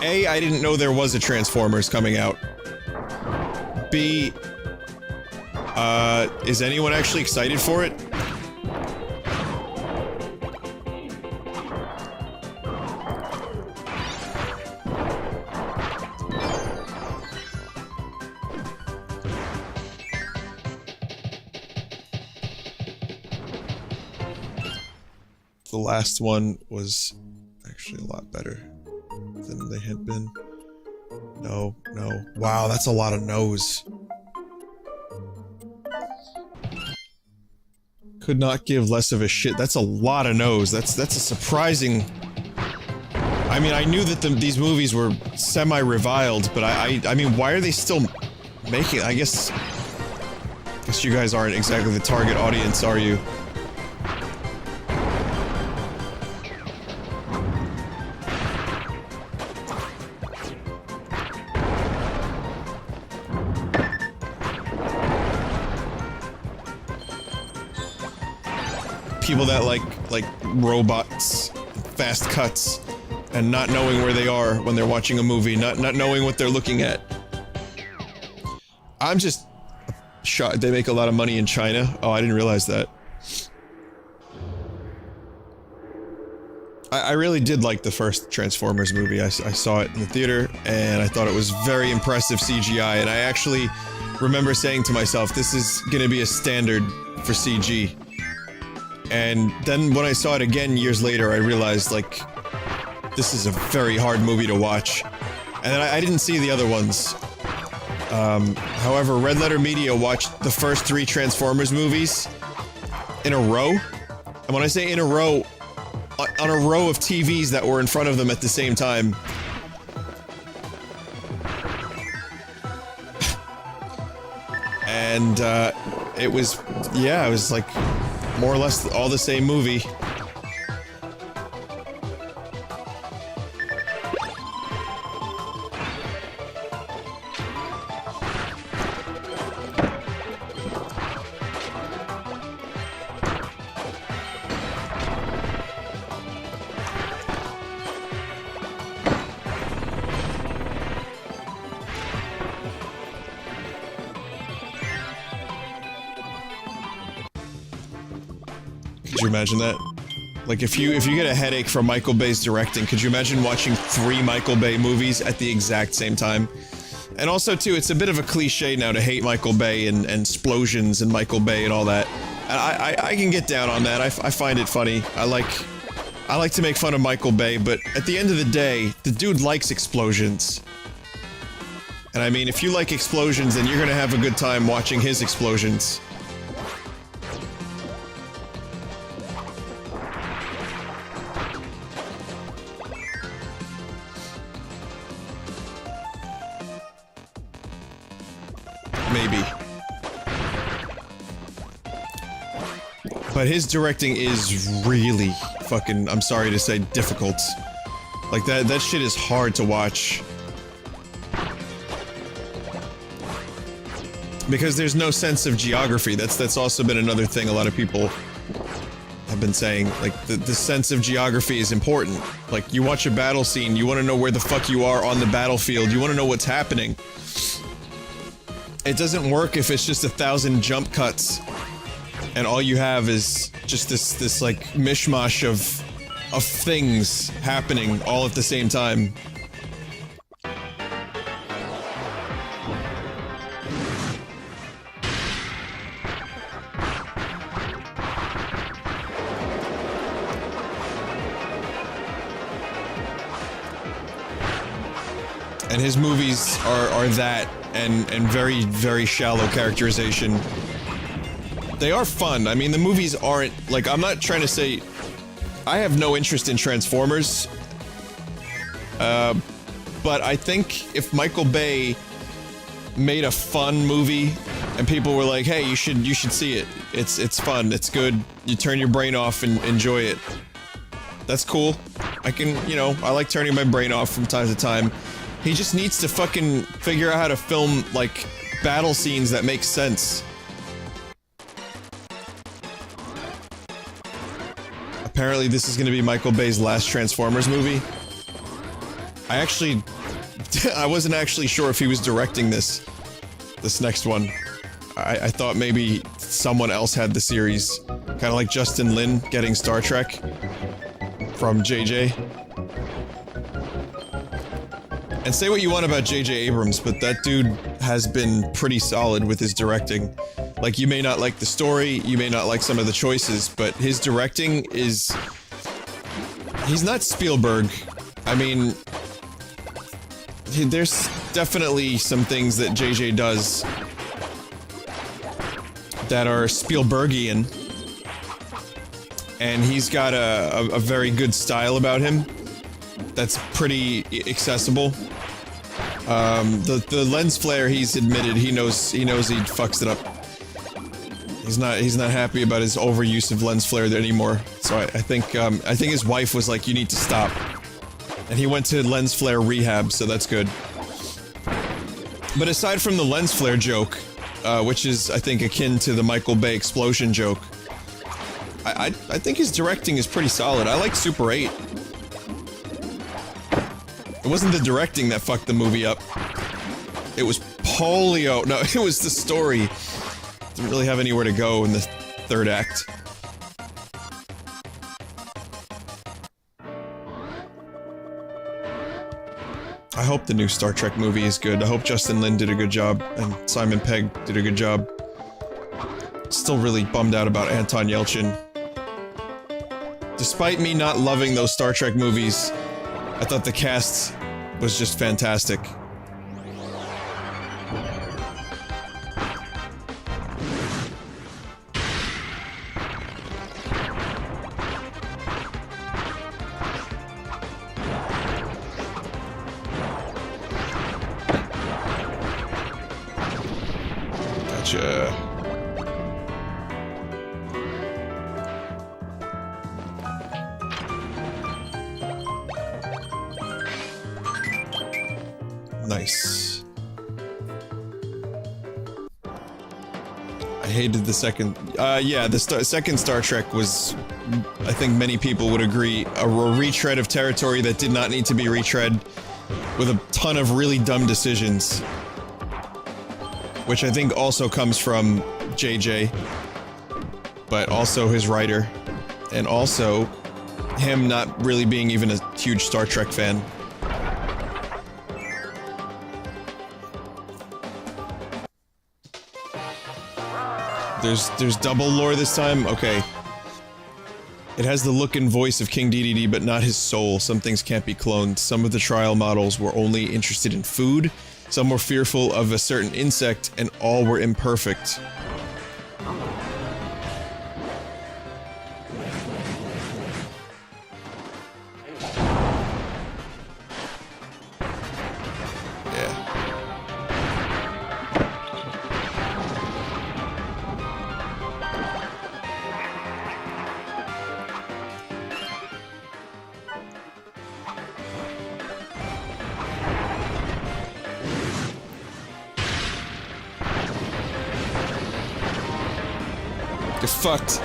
A, I didn't know there was a Transformers coming out. B, is anyone actually excited for it? The last one was actually a lot better than they had been. No, no. Wow, that's a lot of no's. Could not give less of a shit. That's a lot of no's. That's a surprising... I mean, I knew that these movies were semi-reviled, but I mean, why are they still making... I guess you guys aren't exactly the target audience, are you? People that like robots, fast cuts, and not knowing where they are when they're watching a movie, not knowing what they're looking at. I'm just shocked. They make a lot of money in China. Oh, I didn't realize that. I really did like the first Transformers movie. I saw it in the theater, and I thought it was very impressive CGI, and I actually remember saying to myself, this is gonna be a standard for CG. And then when I saw it again years later, I realized, like, this is a very hard movie to watch. And then I didn't see the other ones. However, Red Letter Media watched the first 3 Transformers movies in a row. And when I say in a row, on a row of TVs that were in front of them at the same time. And, it was, yeah, it was like... more or less all the same movie. Could you imagine that? Like, if you get a headache from Michael Bay's directing, could you imagine watching 3 Michael Bay movies at the exact same time? And also, too, it's a bit of a cliche now to hate Michael Bay and explosions and Michael Bay and all that. And I can get down on that. I find it funny. I like to make fun of Michael Bay, but at the end of the day, the dude likes explosions. And I mean, if you like explosions, then you're gonna have a good time watching his explosions. Maybe. But his directing is really fucking, I'm sorry to say, difficult. Like, that shit is hard to watch. Because there's no sense of geography. That's also been another thing a lot of people have been saying. Like, the sense of geography is important. Like, you watch a battle scene, you want to know where the fuck you are on the battlefield, you want to know what's happening. It doesn't work if it's just 1,000 jump cuts, and all you have is just this like, mishmash of things happening all at the same time. And his movies are that, and very, very shallow characterization. They are fun. I mean, the movies aren't, like, I'm not trying to say... I have no interest in Transformers. But I think if Michael Bay made a fun movie, and people were like, hey, you should see it. It's fun, it's good, you turn your brain off and enjoy it. That's cool. I can, you know, I like turning my brain off from time to time. He just needs to fucking figure out how to film, like, battle scenes that make sense. Apparently this is gonna be Michael Bay's last Transformers movie. I wasn't actually sure if he was directing this next one. I thought maybe someone else had the series. Kinda like Justin Lin getting Star Trek from JJ. And say what you want about J.J. Abrams, but that dude has been pretty solid with his directing. Like, you may not like the story, you may not like some of the choices, but his directing is... He's not Spielberg. I mean... There's definitely some things that J.J. does that are Spielbergian. And he's got a very good style about him that's pretty accessible. The lens flare, he's admitted he knows he fucks it up. He's not happy about his overuse of lens flare anymore. So I think his wife was like, you need to stop. And he went to lens flare rehab, so that's good. But aside from the lens flare joke, which is, I think, akin to the Michael Bay explosion joke, I think his directing is pretty solid. I like Super 8. It wasn't the directing that fucked the movie up. It was polio. No, it was the story. Didn't really have anywhere to go in the third act. I hope the new Star Trek movie is good. I hope Justin Lin did a good job, and Simon Pegg did a good job. Still really bummed out about Anton Yelchin. Despite me not loving those Star Trek movies, I thought the cast was just fantastic. Gotcha. Nice. I hated the second... yeah, the second Star Trek was, I think many people would agree, a retread of territory that did not need to be retread, with a ton of really dumb decisions. Which I think also comes from JJ, but also his writer. and also him not really being even a huge Star Trek fan. There's double lore this time? Okay. It has the look and voice of King Dedede, but not his soul. Some things can't be cloned. Some of the trial models were only interested in food, some were fearful of a certain insect, and all were imperfect. You're fucked.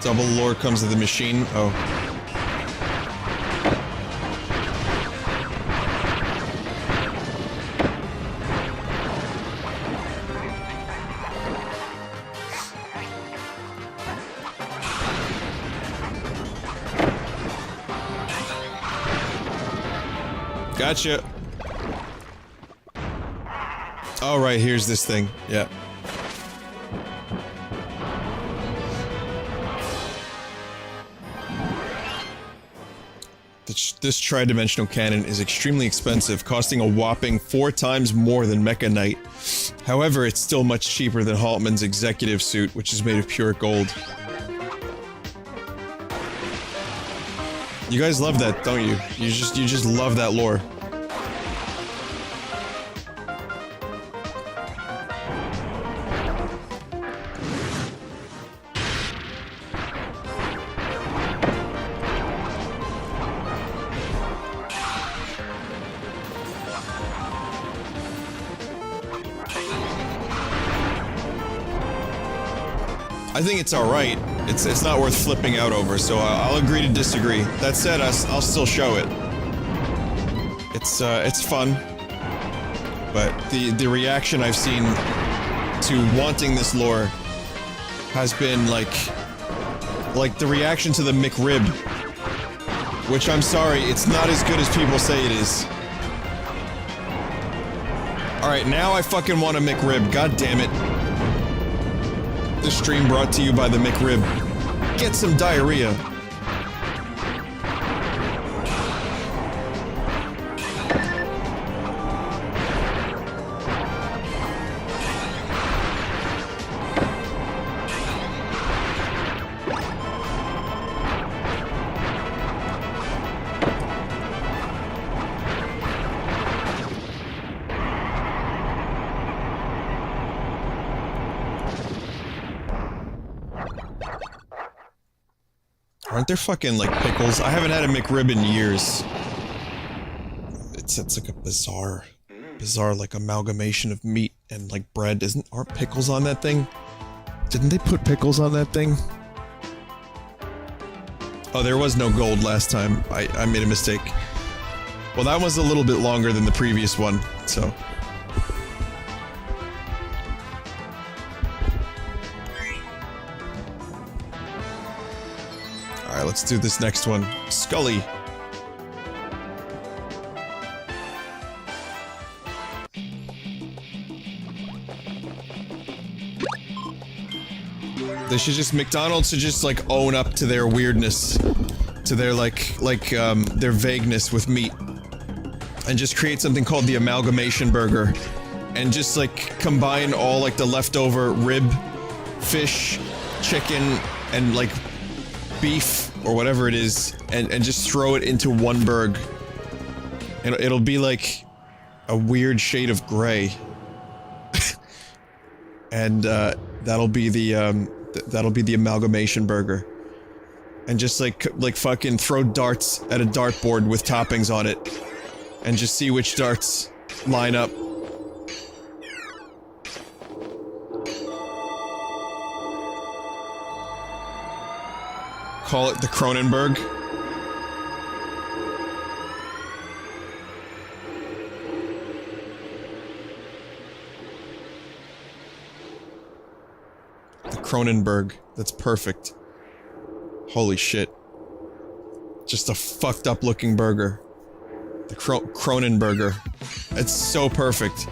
Double lore comes to the machine. Oh. Gotcha. Oh, right, here's this thing. Yeah. This tri-dimensional cannon is extremely expensive, costing a whopping 4 times more than Mecha Knight. However, it's still much cheaper than Haltman's executive suit, which is made of pure gold. You guys love that, don't you? You just love that lore. I think it's alright. It's not worth flipping out over, so I'll agree to disagree. That said, I'll still show it. It's fun. But the reaction I've seen to wanting this lore has been like the reaction to the McRib. Which, I'm sorry, it's not as good as people say it is. Alright, now I fucking want a McRib, god damn it. This stream brought to you by the McRib. Get some diarrhea. Aren't there fucking, like, pickles? I haven't had a McRib in years. It's like a bizarre, like, amalgamation of meat and, like, bread. Aren't pickles on that thing? Didn't they put pickles on that thing? Oh, there was no gold last time. I made a mistake. Well, that was a little bit longer than the previous one, so... Alright, let's do this next one. Scully. They should just- McDonald's should just, like, own up to their weirdness. To their, their vagueness with meat. And just create something called the Amalgamation Burger. And just, like, combine all, like, the leftover rib, fish, chicken, and, like, beef, or whatever it is, and just throw it into one burg. And it'll be like a weird shade of gray. And that'll be the amalgamation burger. And just like fucking throw darts at a dartboard with toppings on it. And just see which darts line up. Call it the Cronenberg. Cronenberg. That's perfect. Holy shit. Just a fucked up looking burger. The Cronenberger. It's so perfect.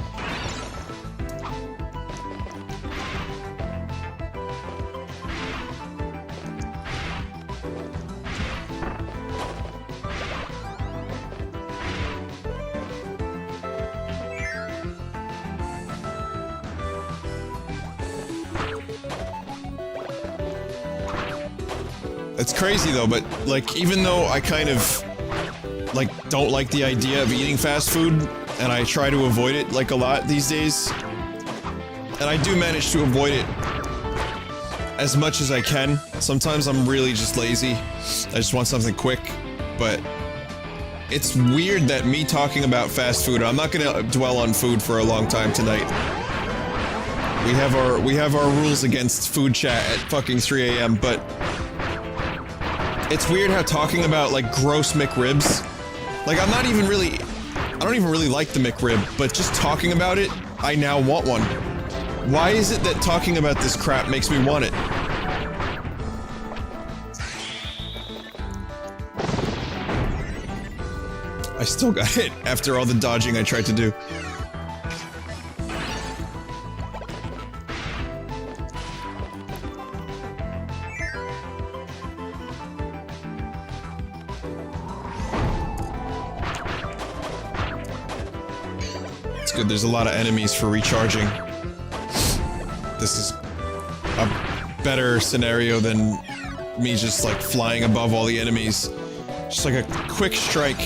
It's crazy though, but like, even though I kind of like don't like the idea of eating fast food, and I try to avoid it like a lot these days, and I do manage to avoid it as much as I can. Sometimes I'm really just lazy. I just want something quick, but it's weird that me talking about fast food, I'm not gonna dwell on food for a long time tonight. We have our rules against food chat at fucking 3 AM, but it's weird how talking about, like, gross McRibs, like, I don't even really like the McRib, but just talking about it, I now want one. Why is it that talking about this crap makes me want it? I still got hit after all the dodging I tried to do. Good, there's a lot of enemies for recharging. This is a better scenario than me just like flying above all the enemies. Just like a quick strike.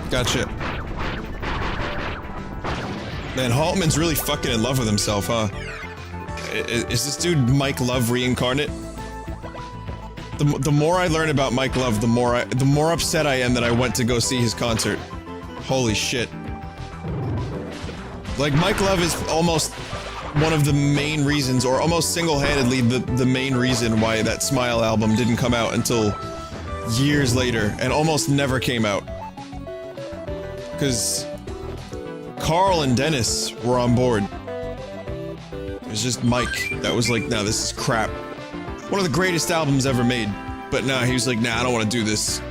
Gotcha. Man, Haltman's really fucking in love with himself, huh? Is this dude Mike Love reincarnate? The more I learn about Mike Love, the more upset I am that I went to go see his concert. Holy shit. Like, Mike Love is almost one of the main reasons, or almost single-handedly the main reason why that Smile album didn't come out until years later, and almost never came out. Because Carl and Dennis were on board. It was just Mike that was like, nah, this is crap. One of the greatest albums ever made. But nah, he was like, nah, I don't want to do this.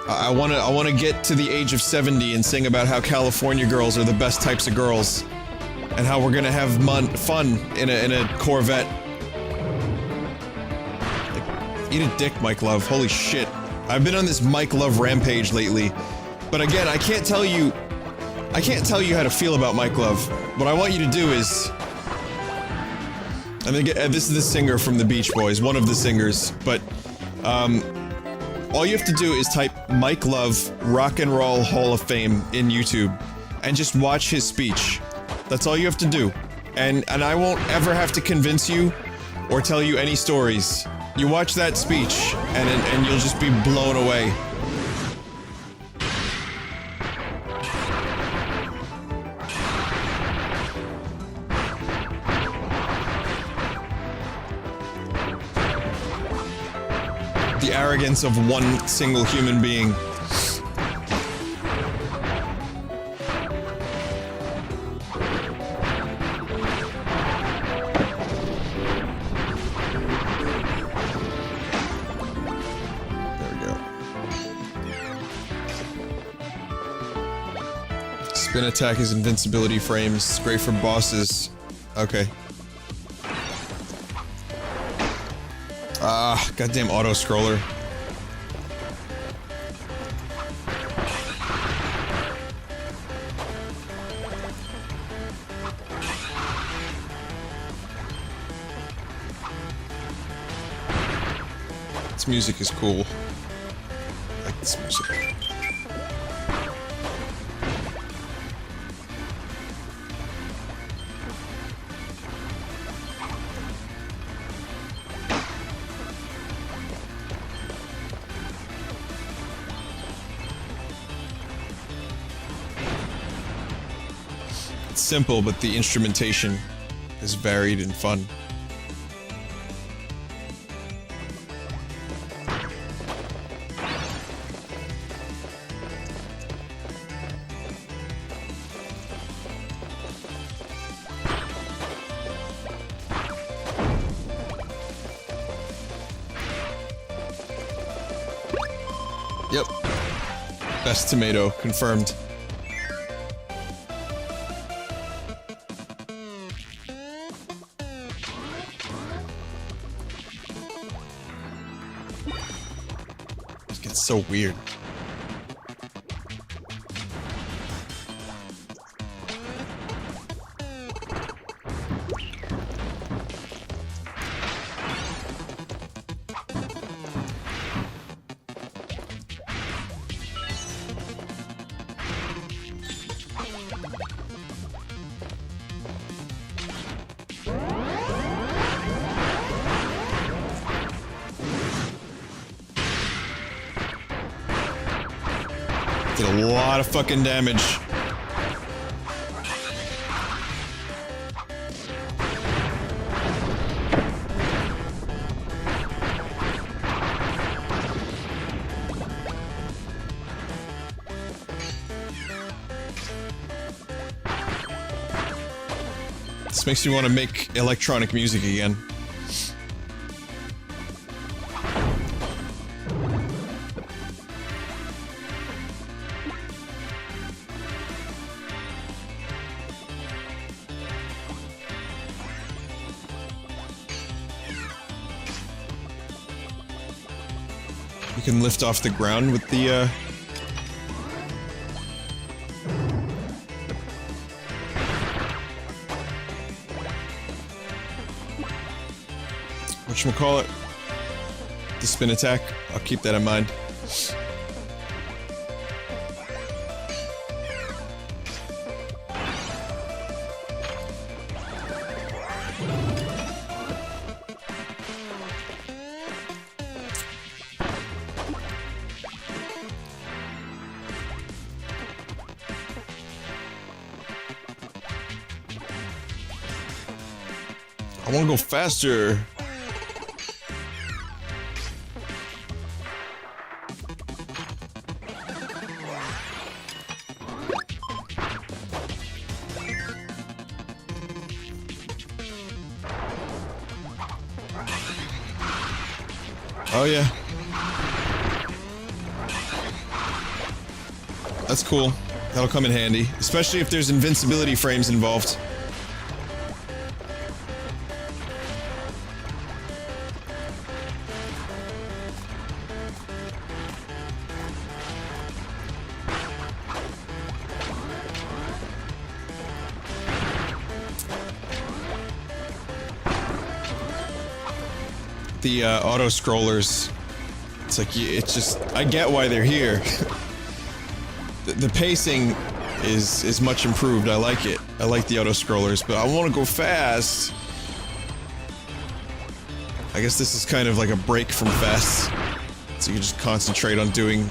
I wanna get to the age of 70 and sing about how California girls are the best types of girls. And how we're gonna have fun in a Corvette. Like, eat a dick, Mike Love. Holy shit. I've been on this Mike Love rampage lately. But again, I can't tell you how to feel about Mike Love. What I want you to do is, I think this is the singer from the Beach Boys, one of the singers, but all you have to do is type Mike Love Rock and Roll Hall of Fame in YouTube and just watch his speech. That's all you have to do. And I won't ever have to convince you or tell you any stories. You watch that speech and you'll just be blown away. The arrogance of one single human being. There we go. Spin attack is invincibility frames. Great for bosses. Okay. Ah, goddamn auto-scroller. This music is cool. I like this music. It's simple, but the instrumentation is varied and fun. Yep. Best tomato, confirmed. It gets so weird. Did a lot of fucking damage. This makes me want to make electronic music again. You can lift off the ground with the, whatchamacallit? The spin attack. I'll keep that in mind. I wanna go faster. Oh yeah. That's cool. That'll come in handy, especially if there's invincibility frames involved. The auto scrollers, it's like, it's just, I get why they're here. the pacing is much improved. I like it. I like the auto scrollers, but I want to go fast. I guess this is kind of like a break from fast, so you can just concentrate on doing,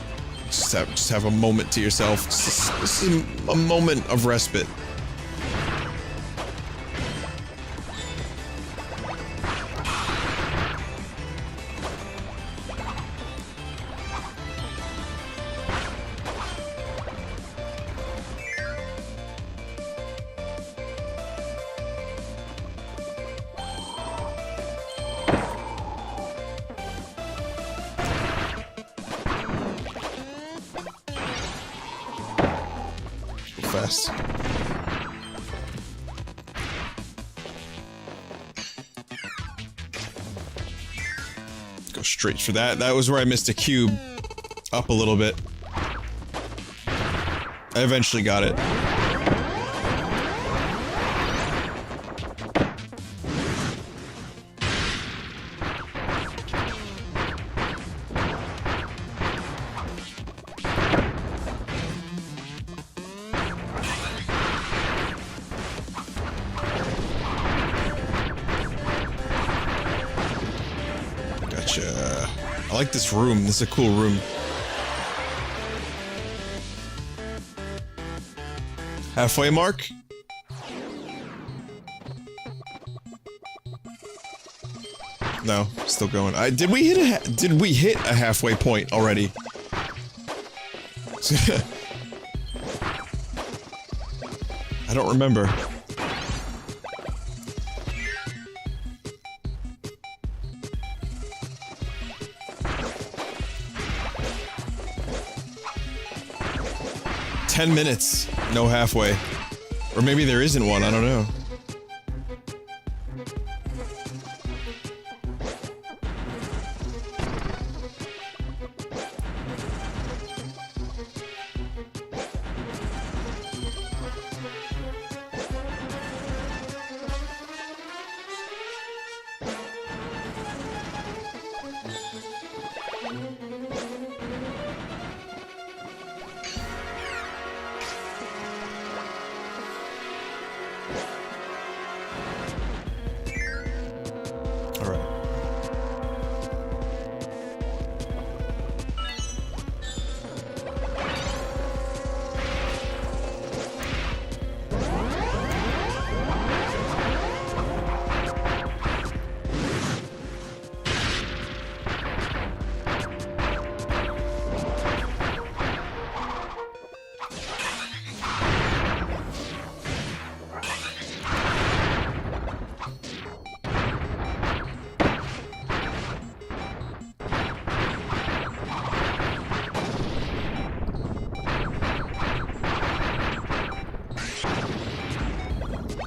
just have a moment to yourself. This is a moment of respite. Fast. Go straight for that. That was where I missed a cube. Up a little bit. I eventually got it. Gotcha. I like this room. This is a cool room. Halfway mark? No, still going. Did we hit a halfway point already? I don't remember. "10 minutes, no halfway." Or maybe there isn't one, I don't know.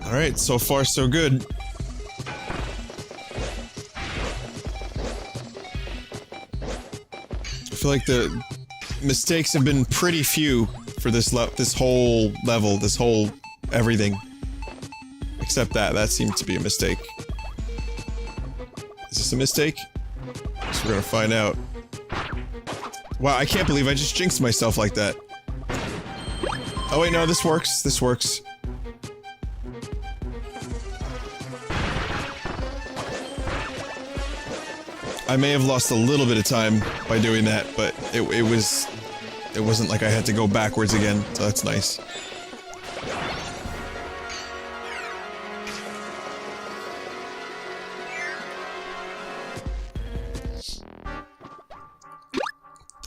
Alright, so far so good. I feel like the mistakes have been pretty few for this whole level, this whole everything. Except that seemed to be a mistake. Is this a mistake? So we're gonna find out. Wow, I can't believe I just jinxed myself like that. Oh wait, no, this works, this works. I may have lost a little bit of time by doing that, but it wasn't like I had to go backwards again, so that's nice.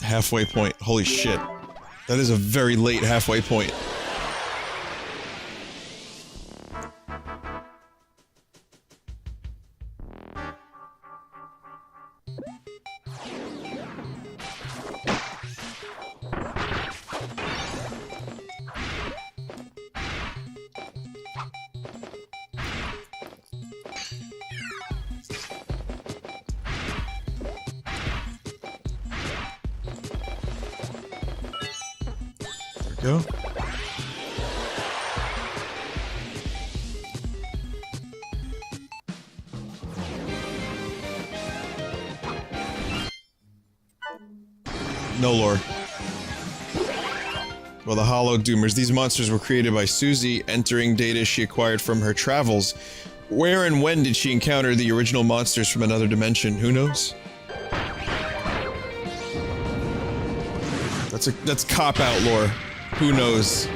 Halfway point. Holy shit. That is a very late halfway point. Go. No lore. Well, the Hollow Doomers. These monsters were created by Susie, entering data she acquired from her travels. Where and when did she encounter the original monsters from another dimension? Who knows? That's cop-out lore. Who knows?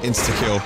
Insta-kill.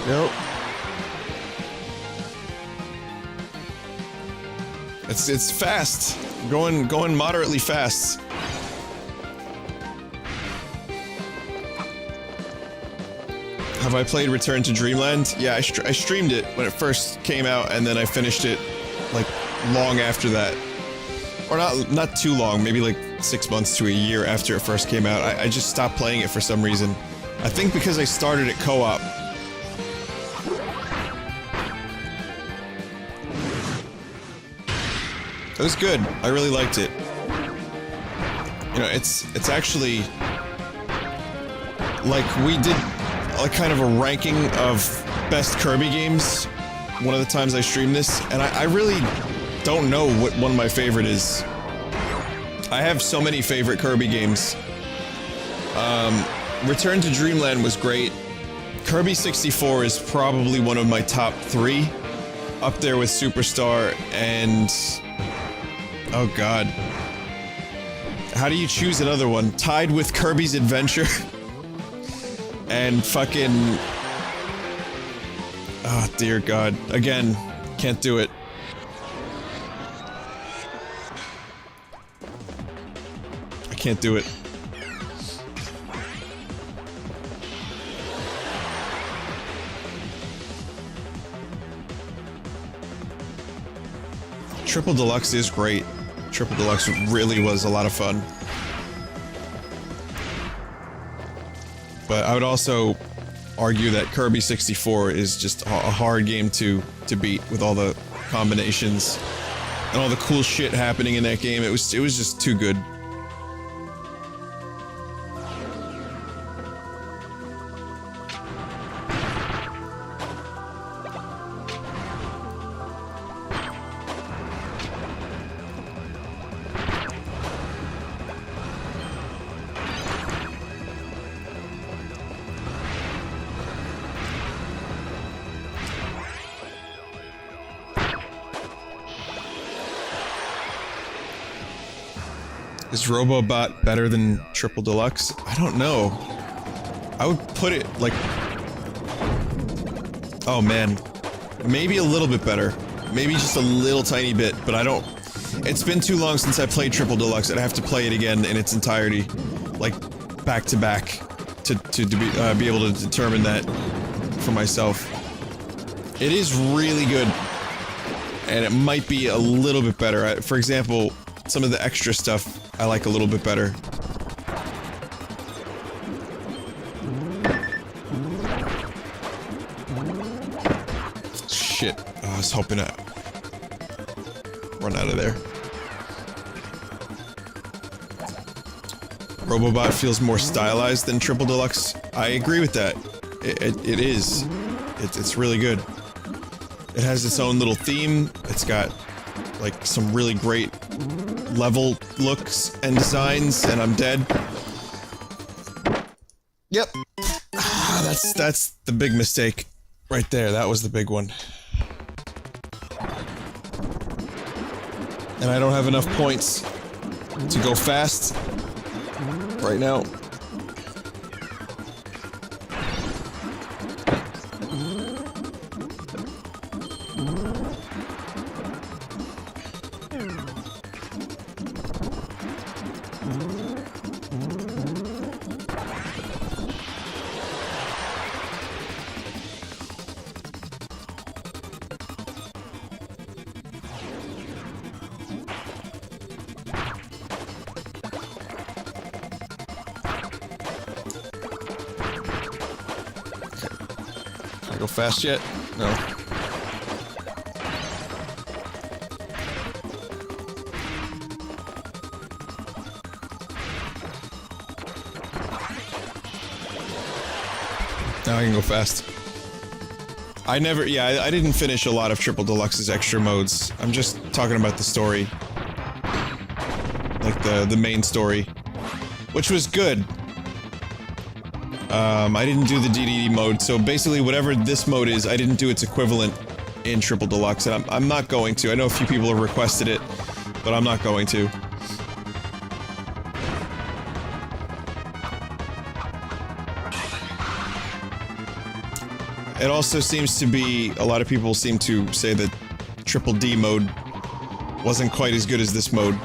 Nope. It's fast. Going moderately fast. Have I played Return to Dreamland? Yeah, I streamed it when it first came out, and then I finished it, like, long after that. Or not too long, maybe like 6 months to a year after it first came out. I just stopped playing it for some reason. I think because I started it co-op. It was good. I really liked it. You know, it's actually... Like, we did, like, kind of a ranking of best Kirby games one of the times I streamed this, and I really don't know what one of my favorite is. I have so many favorite Kirby games. Return to Dreamland was great. Kirby 64 is probably one of my top 3. Up there with Superstar and... Oh god. How do you choose another one? Tied with Kirby's Adventure? And fucking... Oh dear god. Again, can't do it. I can't do it. Triple Deluxe is great. Triple Deluxe really was a lot of fun. But I would also argue that Kirby 64 is just a hard game to beat with all the combinations and all the cool shit happening in that game. It was just too good. Is Robobot better than Triple Deluxe? I don't know. I would put it like... Oh man. Maybe a little bit better. Maybe just a little tiny bit, but I don't... It's been too long since I played Triple Deluxe. I'd have to play it again in its entirety. Like, back to back. To be able to determine that for myself. It is really good. And it might be a little bit better. For example, some of the extra stuff I like a little bit better. Shit. Oh, I was hoping to run out of there. Robobot feels more stylized than Triple Deluxe. I agree with that. It is. It's really good. It has its own little theme. It's got, like, some really great level looks and designs, and I'm dead. Yep. That's the big mistake. Right there, that was the big one. And I don't have enough points to go fast right now. Go fast yet? No. Now I can go fast. I didn't finish a lot of Triple Deluxe's extra modes. I'm just talking about the story. Like the main story. Which was good. I didn't do the DDD mode, so basically whatever this mode is, I didn't do its equivalent in Triple Deluxe, and I'm not going to. I know a few people have requested it, but I'm not going to. It also seems to be, a lot of people seem to say that Triple D mode wasn't quite as good as this mode.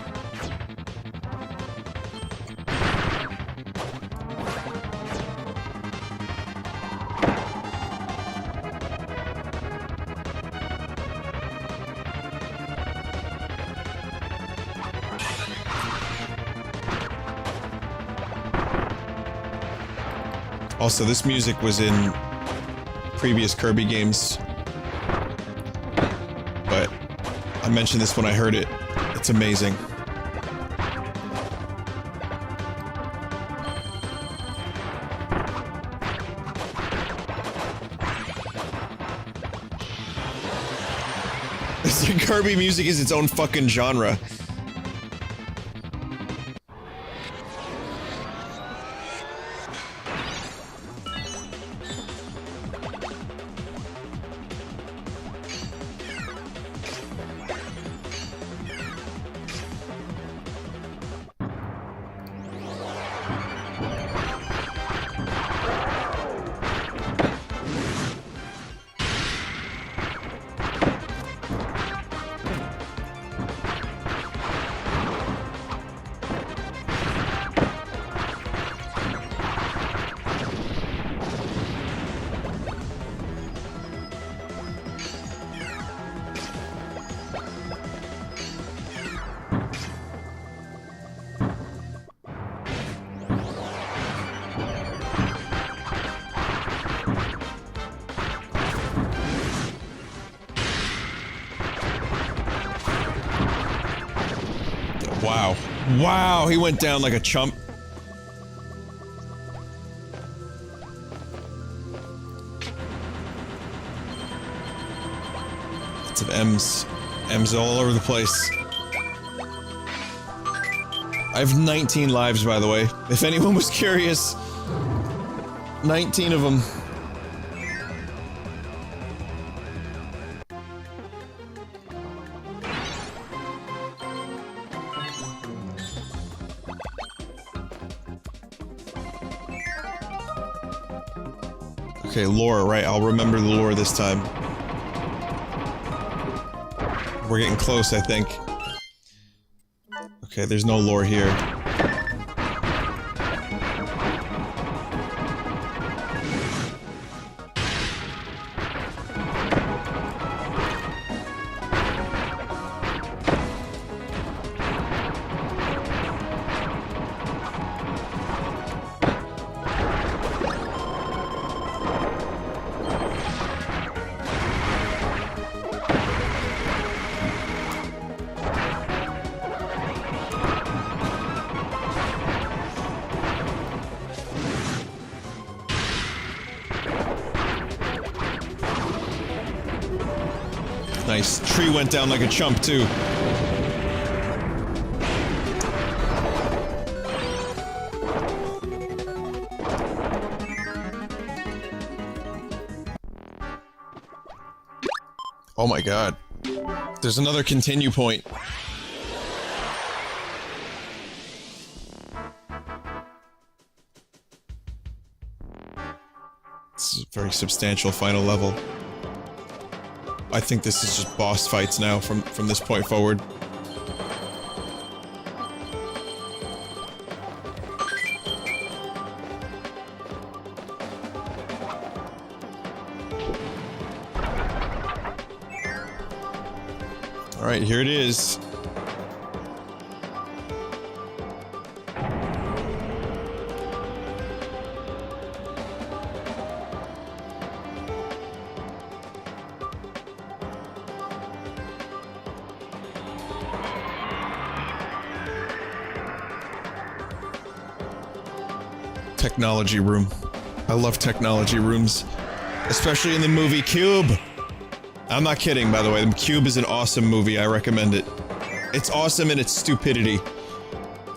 Also, this music was in previous Kirby games, but I mentioned this when I heard it. It's amazing. Kirby music is its own fucking genre. Wow. Wow, he went down like a chump. Lots of M's. M's all over the place. I have 19 lives, by the way. If anyone was curious. 19 of them. Okay, lore, right? I'll remember the lore this time. We're getting close, I think. Okay, there's no lore here. Nice. Tree went down like a chump, too. Oh my god. There's another continue point. This is a very substantial final level. I think this is just boss fights now from this point forward. Alright, here it is. Technology room. I love technology rooms. Especially in the movie Cube. I'm not kidding, by the way. The Cube is an awesome movie. I recommend it. It's awesome in its stupidity.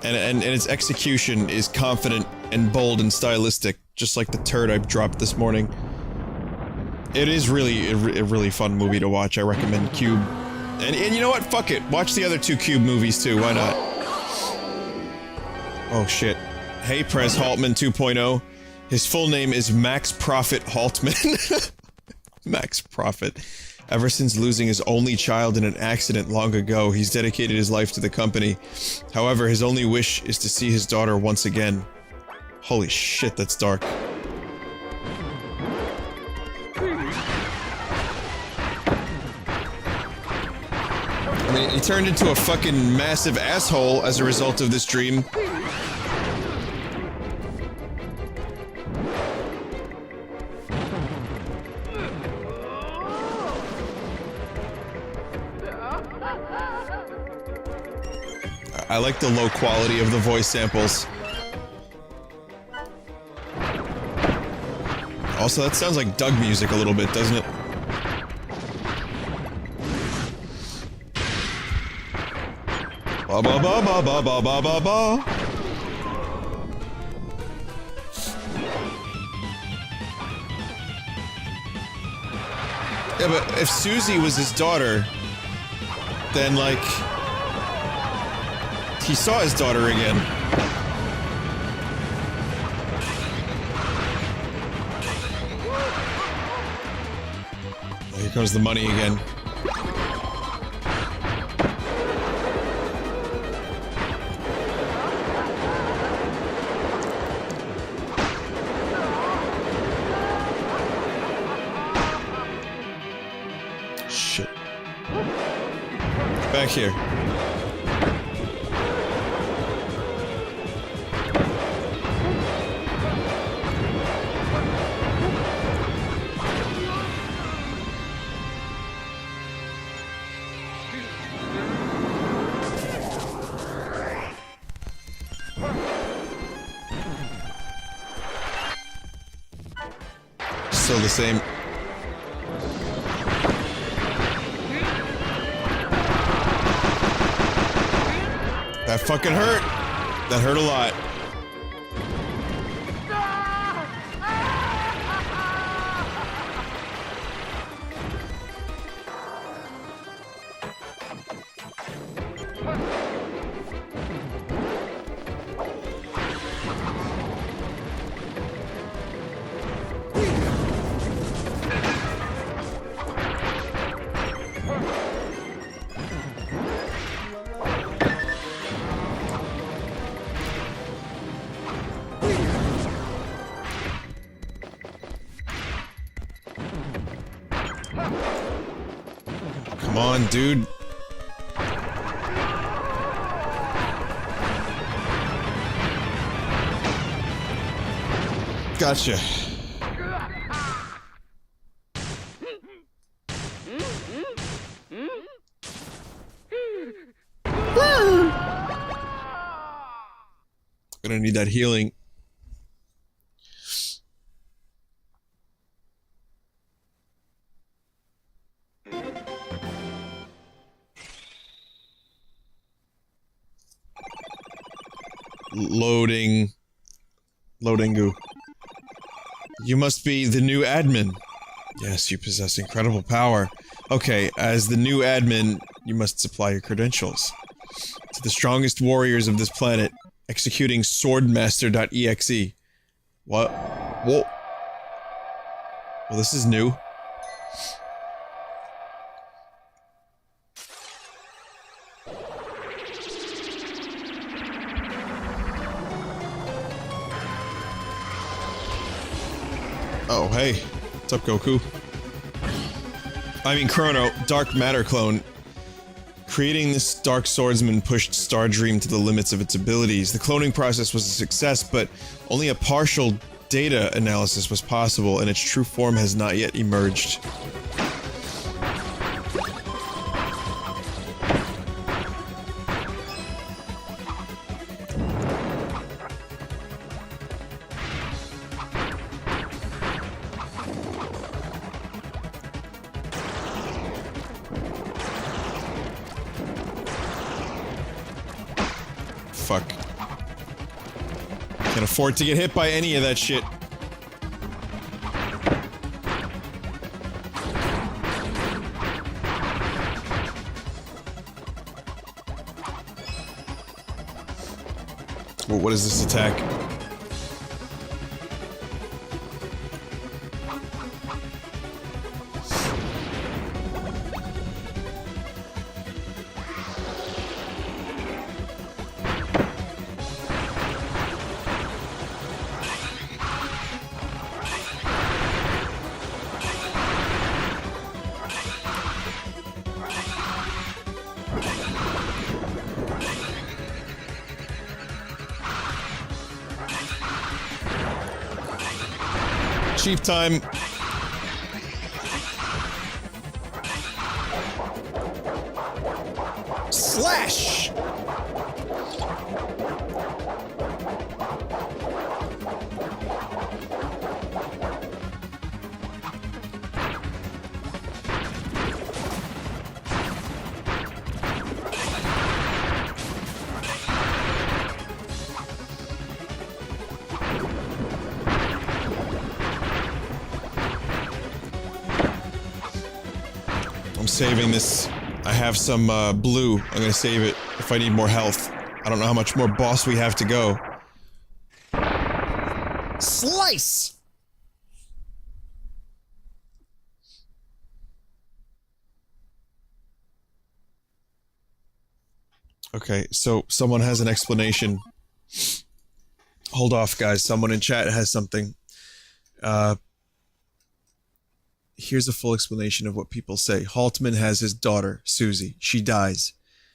And its execution is confident and bold and stylistic. Just like the turd I dropped this morning. It is really a really fun movie to watch. I recommend Cube. And you know what? Fuck it. Watch the other two Cube movies too. Why not? Oh shit. Hey, Prez Haltman 2.0. His full name is Max Profit Haltman. Max Profit. Ever since losing his only child in an accident long ago, he's dedicated his life to the company. However, his only wish is to see his daughter once again. Holy shit, that's dark. I mean, he turned into a fucking massive asshole as a result of this dream. I like the low quality of the voice samples. Also, that sounds like Doug music a little bit, doesn't it? Ba ba ba ba ba ba ba ba ba. Yeah, but if Susie was his daughter, then, like, he saw his daughter again. Here comes the money again. Shit. Back here. Still the same. That fucking hurt. That hurt a lot. Come on, dude. Gotcha. Gonna need that healing. Loading. Loading goo. You must be the new admin. Yes, you possess incredible power. Okay, as the new admin, you must supply your credentials to the strongest warriors of this planet, executing swordmaster.exe. What? Whoa. Well, this is new. Oh, hey. What's up, Goku? I mean, Chrono, Dark Matter clone. Creating this Dark Swordsman pushed Star Dream to the limits of its abilities. The cloning process was a success, but only a partial data analysis was possible, and its true form has not yet emerged. Fuck. Can't afford to get hit by any of that shit. Well, what is this attack? Chief time. Slash! saving this. I have some, blue. I'm gonna save it if I need more health. I don't know how much more boss we have to go. Slice! Okay, so someone has an explanation. Hold off, guys. Someone in chat has something. Here's a full explanation of what people say. Haltman has his daughter, Susie. She dies.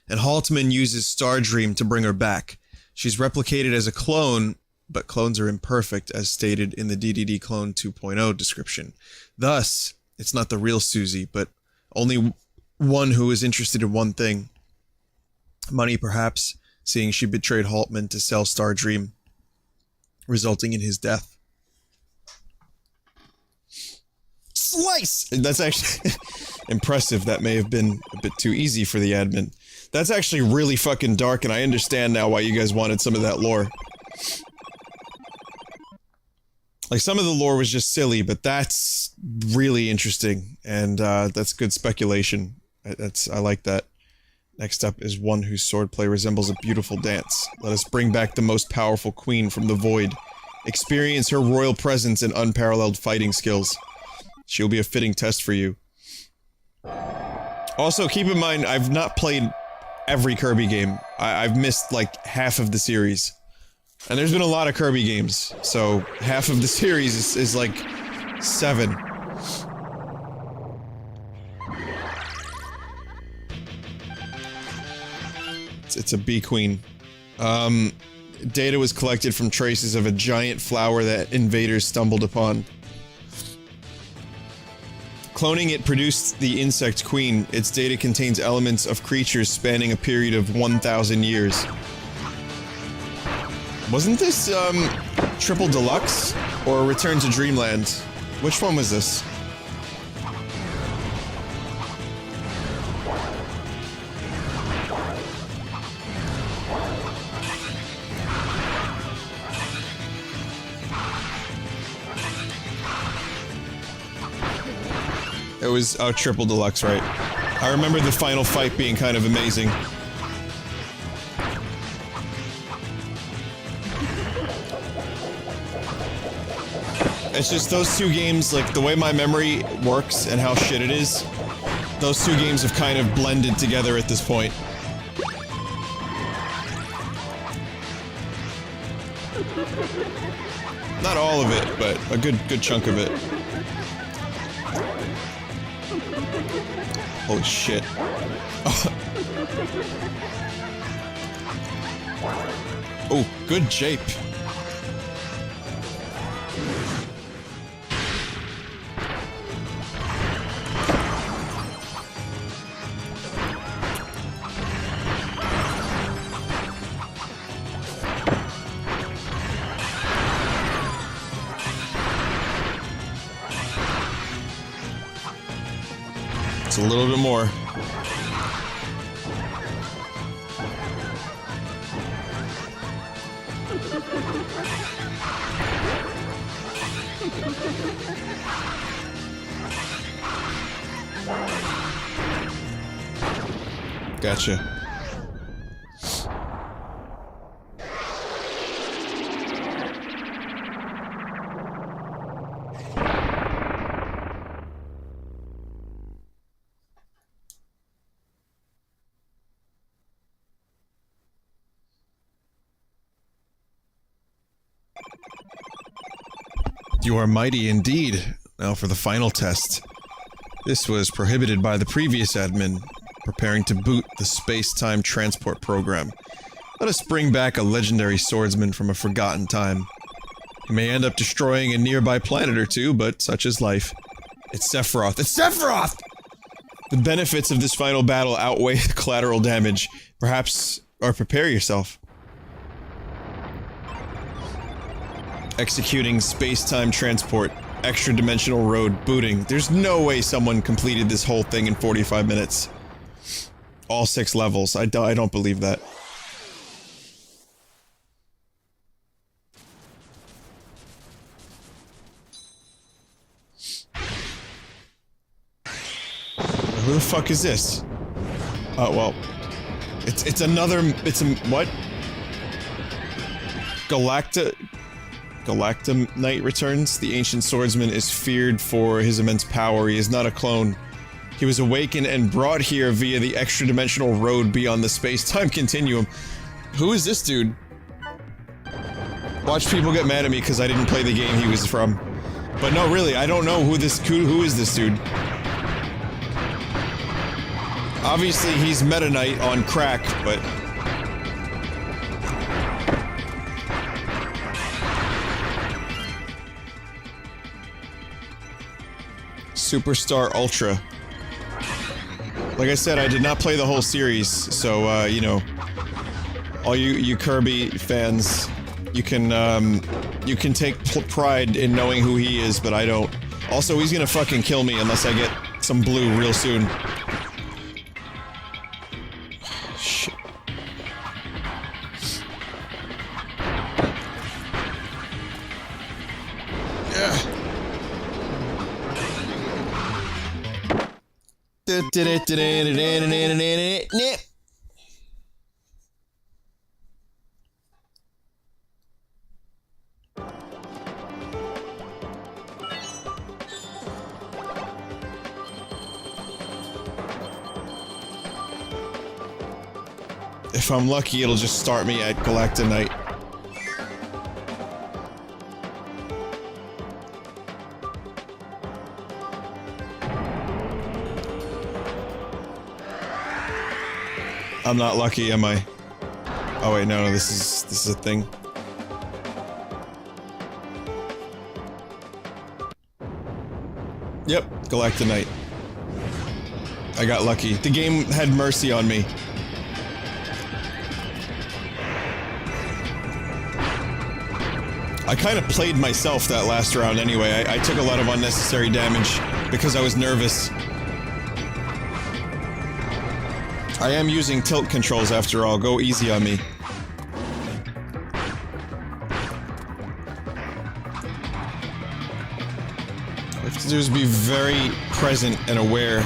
And Haltman uses Stardream to bring her back. She's replicated as a clone, but clones are imperfect, as stated in the DDD Clone 2.0 description. Thus, it's not the real Susie, but only one who is interested in one thing. Money, perhaps, seeing she betrayed Haltman to sell Stardream, resulting in his death. Slice! That's actually impressive. That may have been a bit too easy for the admin. That's actually really fucking dark, and I understand now why you guys wanted some of that lore. Like, some of the lore was just silly, but that's really interesting, and that's good speculation. I like that. Next up is one whose swordplay resembles a beautiful dance. Let us bring back the most powerful queen from the void. Experience her royal presence and unparalleled fighting skills. She'll be a fitting test for you. Also, keep in mind, I've not played every Kirby game. I've missed, like, half of the series. And there's been a lot of Kirby games, so half of the series is like 7. It's a bee queen. Data was collected from traces of a giant flower that invaders stumbled upon. Cloning it produced the insect queen. Its data contains elements of creatures spanning a period of 1,000 years. Wasn't this, Triple Deluxe? Or Return to Dreamland? Which one was this? It was, oh, Triple Deluxe, right. I remember the final fight being kind of amazing. It's just those two games, like, the way my memory works and how shit it is, those two games have kind of blended together at this point. Not all of it, but a good chunk of it. Holy shit. Oh, good jape. It's a little bit more. Gotcha. You are mighty indeed. Now for the final test. This was prohibited by the previous admin, preparing to boot the space-time transport program. Let us bring back a legendary swordsman from a forgotten time. He may end up destroying a nearby planet or two, but such is life. It's Sephiroth. It's Sephiroth! The benefits of this final battle outweigh the collateral damage. Perhaps, or prepare yourself. Executing space-time transport, extra-dimensional road, booting. There's no way someone completed this whole thing in 45 minutes. All 6 levels. I don't believe that. Who the fuck is this? Oh, well. It's another... It's a... What? Galacta Knight returns. The ancient swordsman is feared for his immense power. He is not a clone. He was awakened and brought here via the extra-dimensional road beyond the space-time continuum. Who is this dude? Watch people get mad at me because I didn't play the game he was from. But no, really, I don't know who is this dude. Obviously, he's Meta Knight on crack, but... Superstar Ultra. Like I said, I did not play the whole series, so, you know... All you Kirby fans, you can take pride in knowing who he is, but I don't. Also, he's gonna fucking kill me unless I get some blue real soon. Shit. If I'm lucky, it'll just start me at Galacta Knight. I'm not lucky, am I? Oh wait, no, this is a thing. Yep, Galacta Knight. I got lucky. The game had mercy on me. I kind of played myself that last round anyway. I took a lot of unnecessary damage because I was nervous. I am using tilt controls after all. Go easy on me. All I have to do is be very present and aware.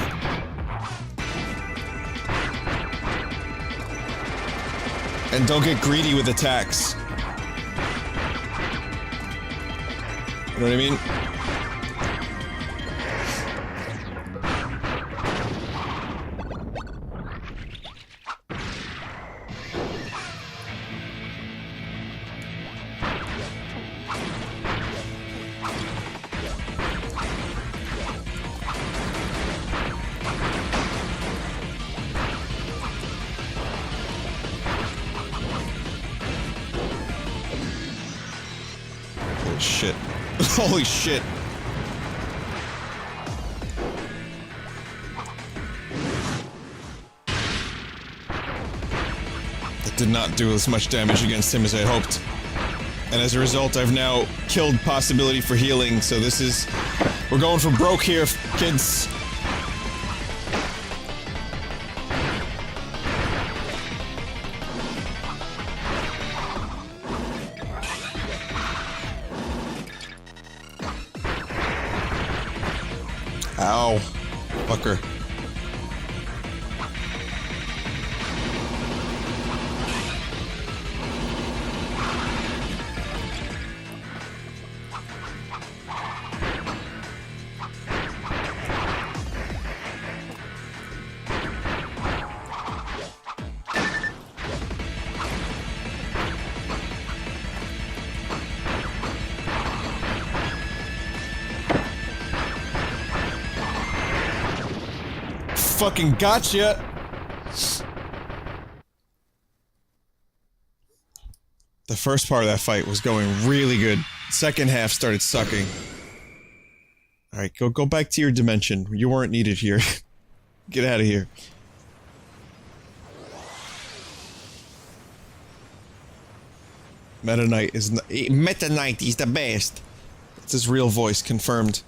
And don't get greedy with attacks. You know what I mean? Holy shit. Holy shit. That did not do as much damage against him as I hoped. And as a result, I've now killed possibility for healing, so this is... We're going for broke here, kids. Ow. Fucker. Fucking gotcha! The first part of that fight was going really good. Second half started sucking. Alright, go back to your dimension. You weren't needed here. Get out of here. Meta Knight is Meta Knight, he's the best. That's his real voice, confirmed.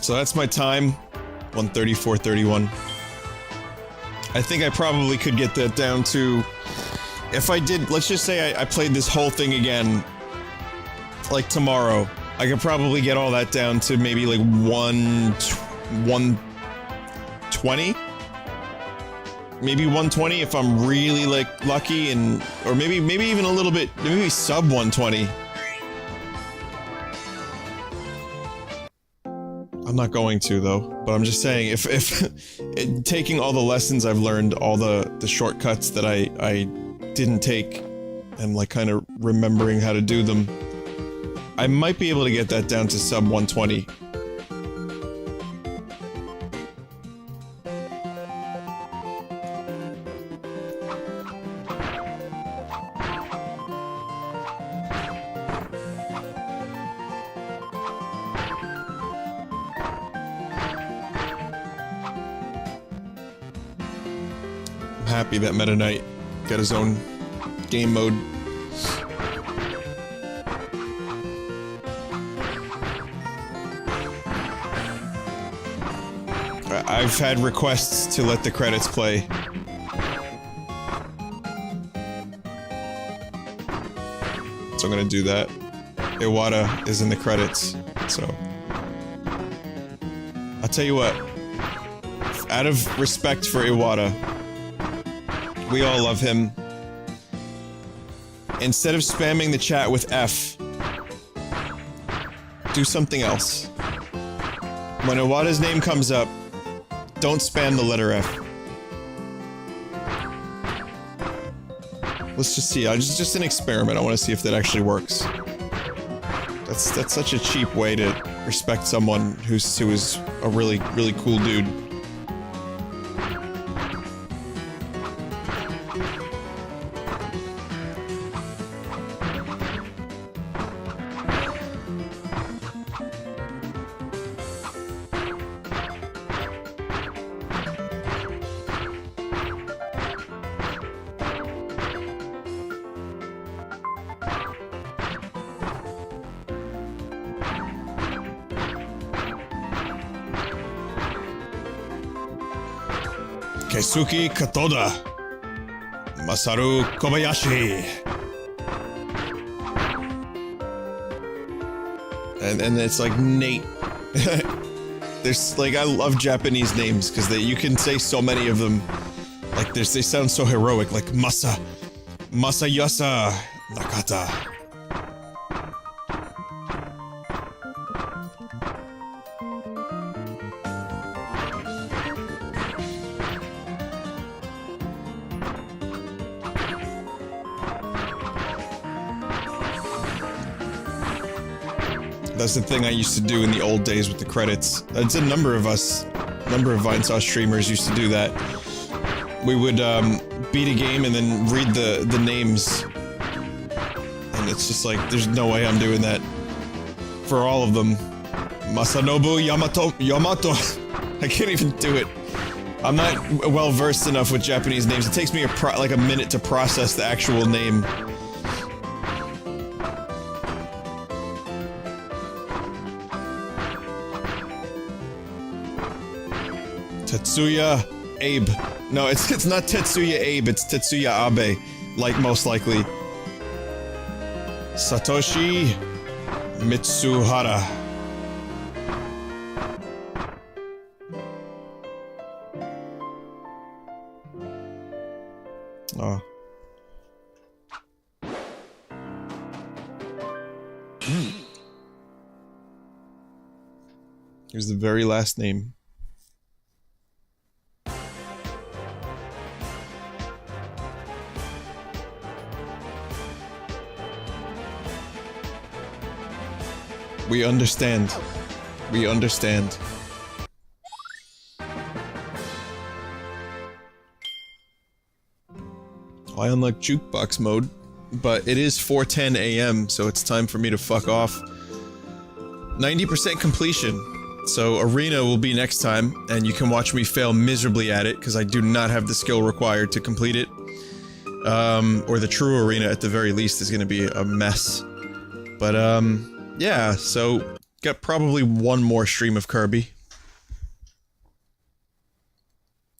So that's my time. 134.31. I think I probably could get that down to... If I did, let's just say I played this whole thing again, like tomorrow, I could probably get all that down to maybe like 120? Maybe 120 if I'm really like lucky and, or maybe even a little bit, maybe sub 120. I'm not going to though, but I'm just saying if taking all the lessons I've learned, all the shortcuts that I didn't take, and like kind of remembering how to do them, I might be able to get that down to sub 120. I'm happy that Meta Knight got his own game mode. I've had requests to let the credits play. So I'm gonna do that. Iwata is in the credits, so... I'll tell you what. Out of respect for Iwata, we all love him. Instead of spamming the chat with F, do something else. When Iwata's name comes up, don't spam the letter F. Let's just see. Just an experiment. I want to see if that actually works. That's such a cheap way to respect someone who is a really cool dude. Keisuke Katoda, Masaru Kobayashi, and it's like Nate. There's like, I love Japanese names because you can say so many of them. Like they sound so heroic. Like Masayasa Nakata. That's the thing I used to do in the old days with the credits. It's a number of Vinesauce streamers used to do that. We would beat a game and then read the names. And it's just like, there's no way I'm doing that. For all of them. Masanobu Yamato. I can't even do it. I'm not well versed enough with Japanese names. It takes me like a minute to process the actual name. Tetsuya Abe. No, it's not Tetsuya Abe, it's Tetsuya Abe. Like, most likely. Satoshi Mitsuhara. Oh. Here's the very last name. We understand. We understand. I unlocked jukebox mode, but it is 4:10 AM, so it's time for me to fuck off. 90% completion. So arena will be next time, and you can watch me fail miserably at it, because I do not have the skill required to complete it. Or the true arena at the very least is gonna be a mess. But yeah, so got probably one more stream of Kirby.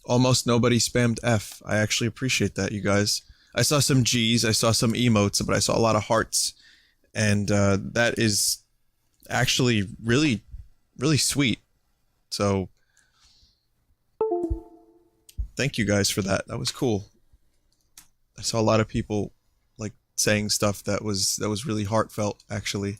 Almost nobody spammed F. I actually appreciate that, you guys. I saw some G's, I saw some emotes, but I saw a lot of hearts. And that is actually really, really sweet. So, thank you guys for that. That was cool. I saw a lot of people like saying stuff that was really heartfelt, actually.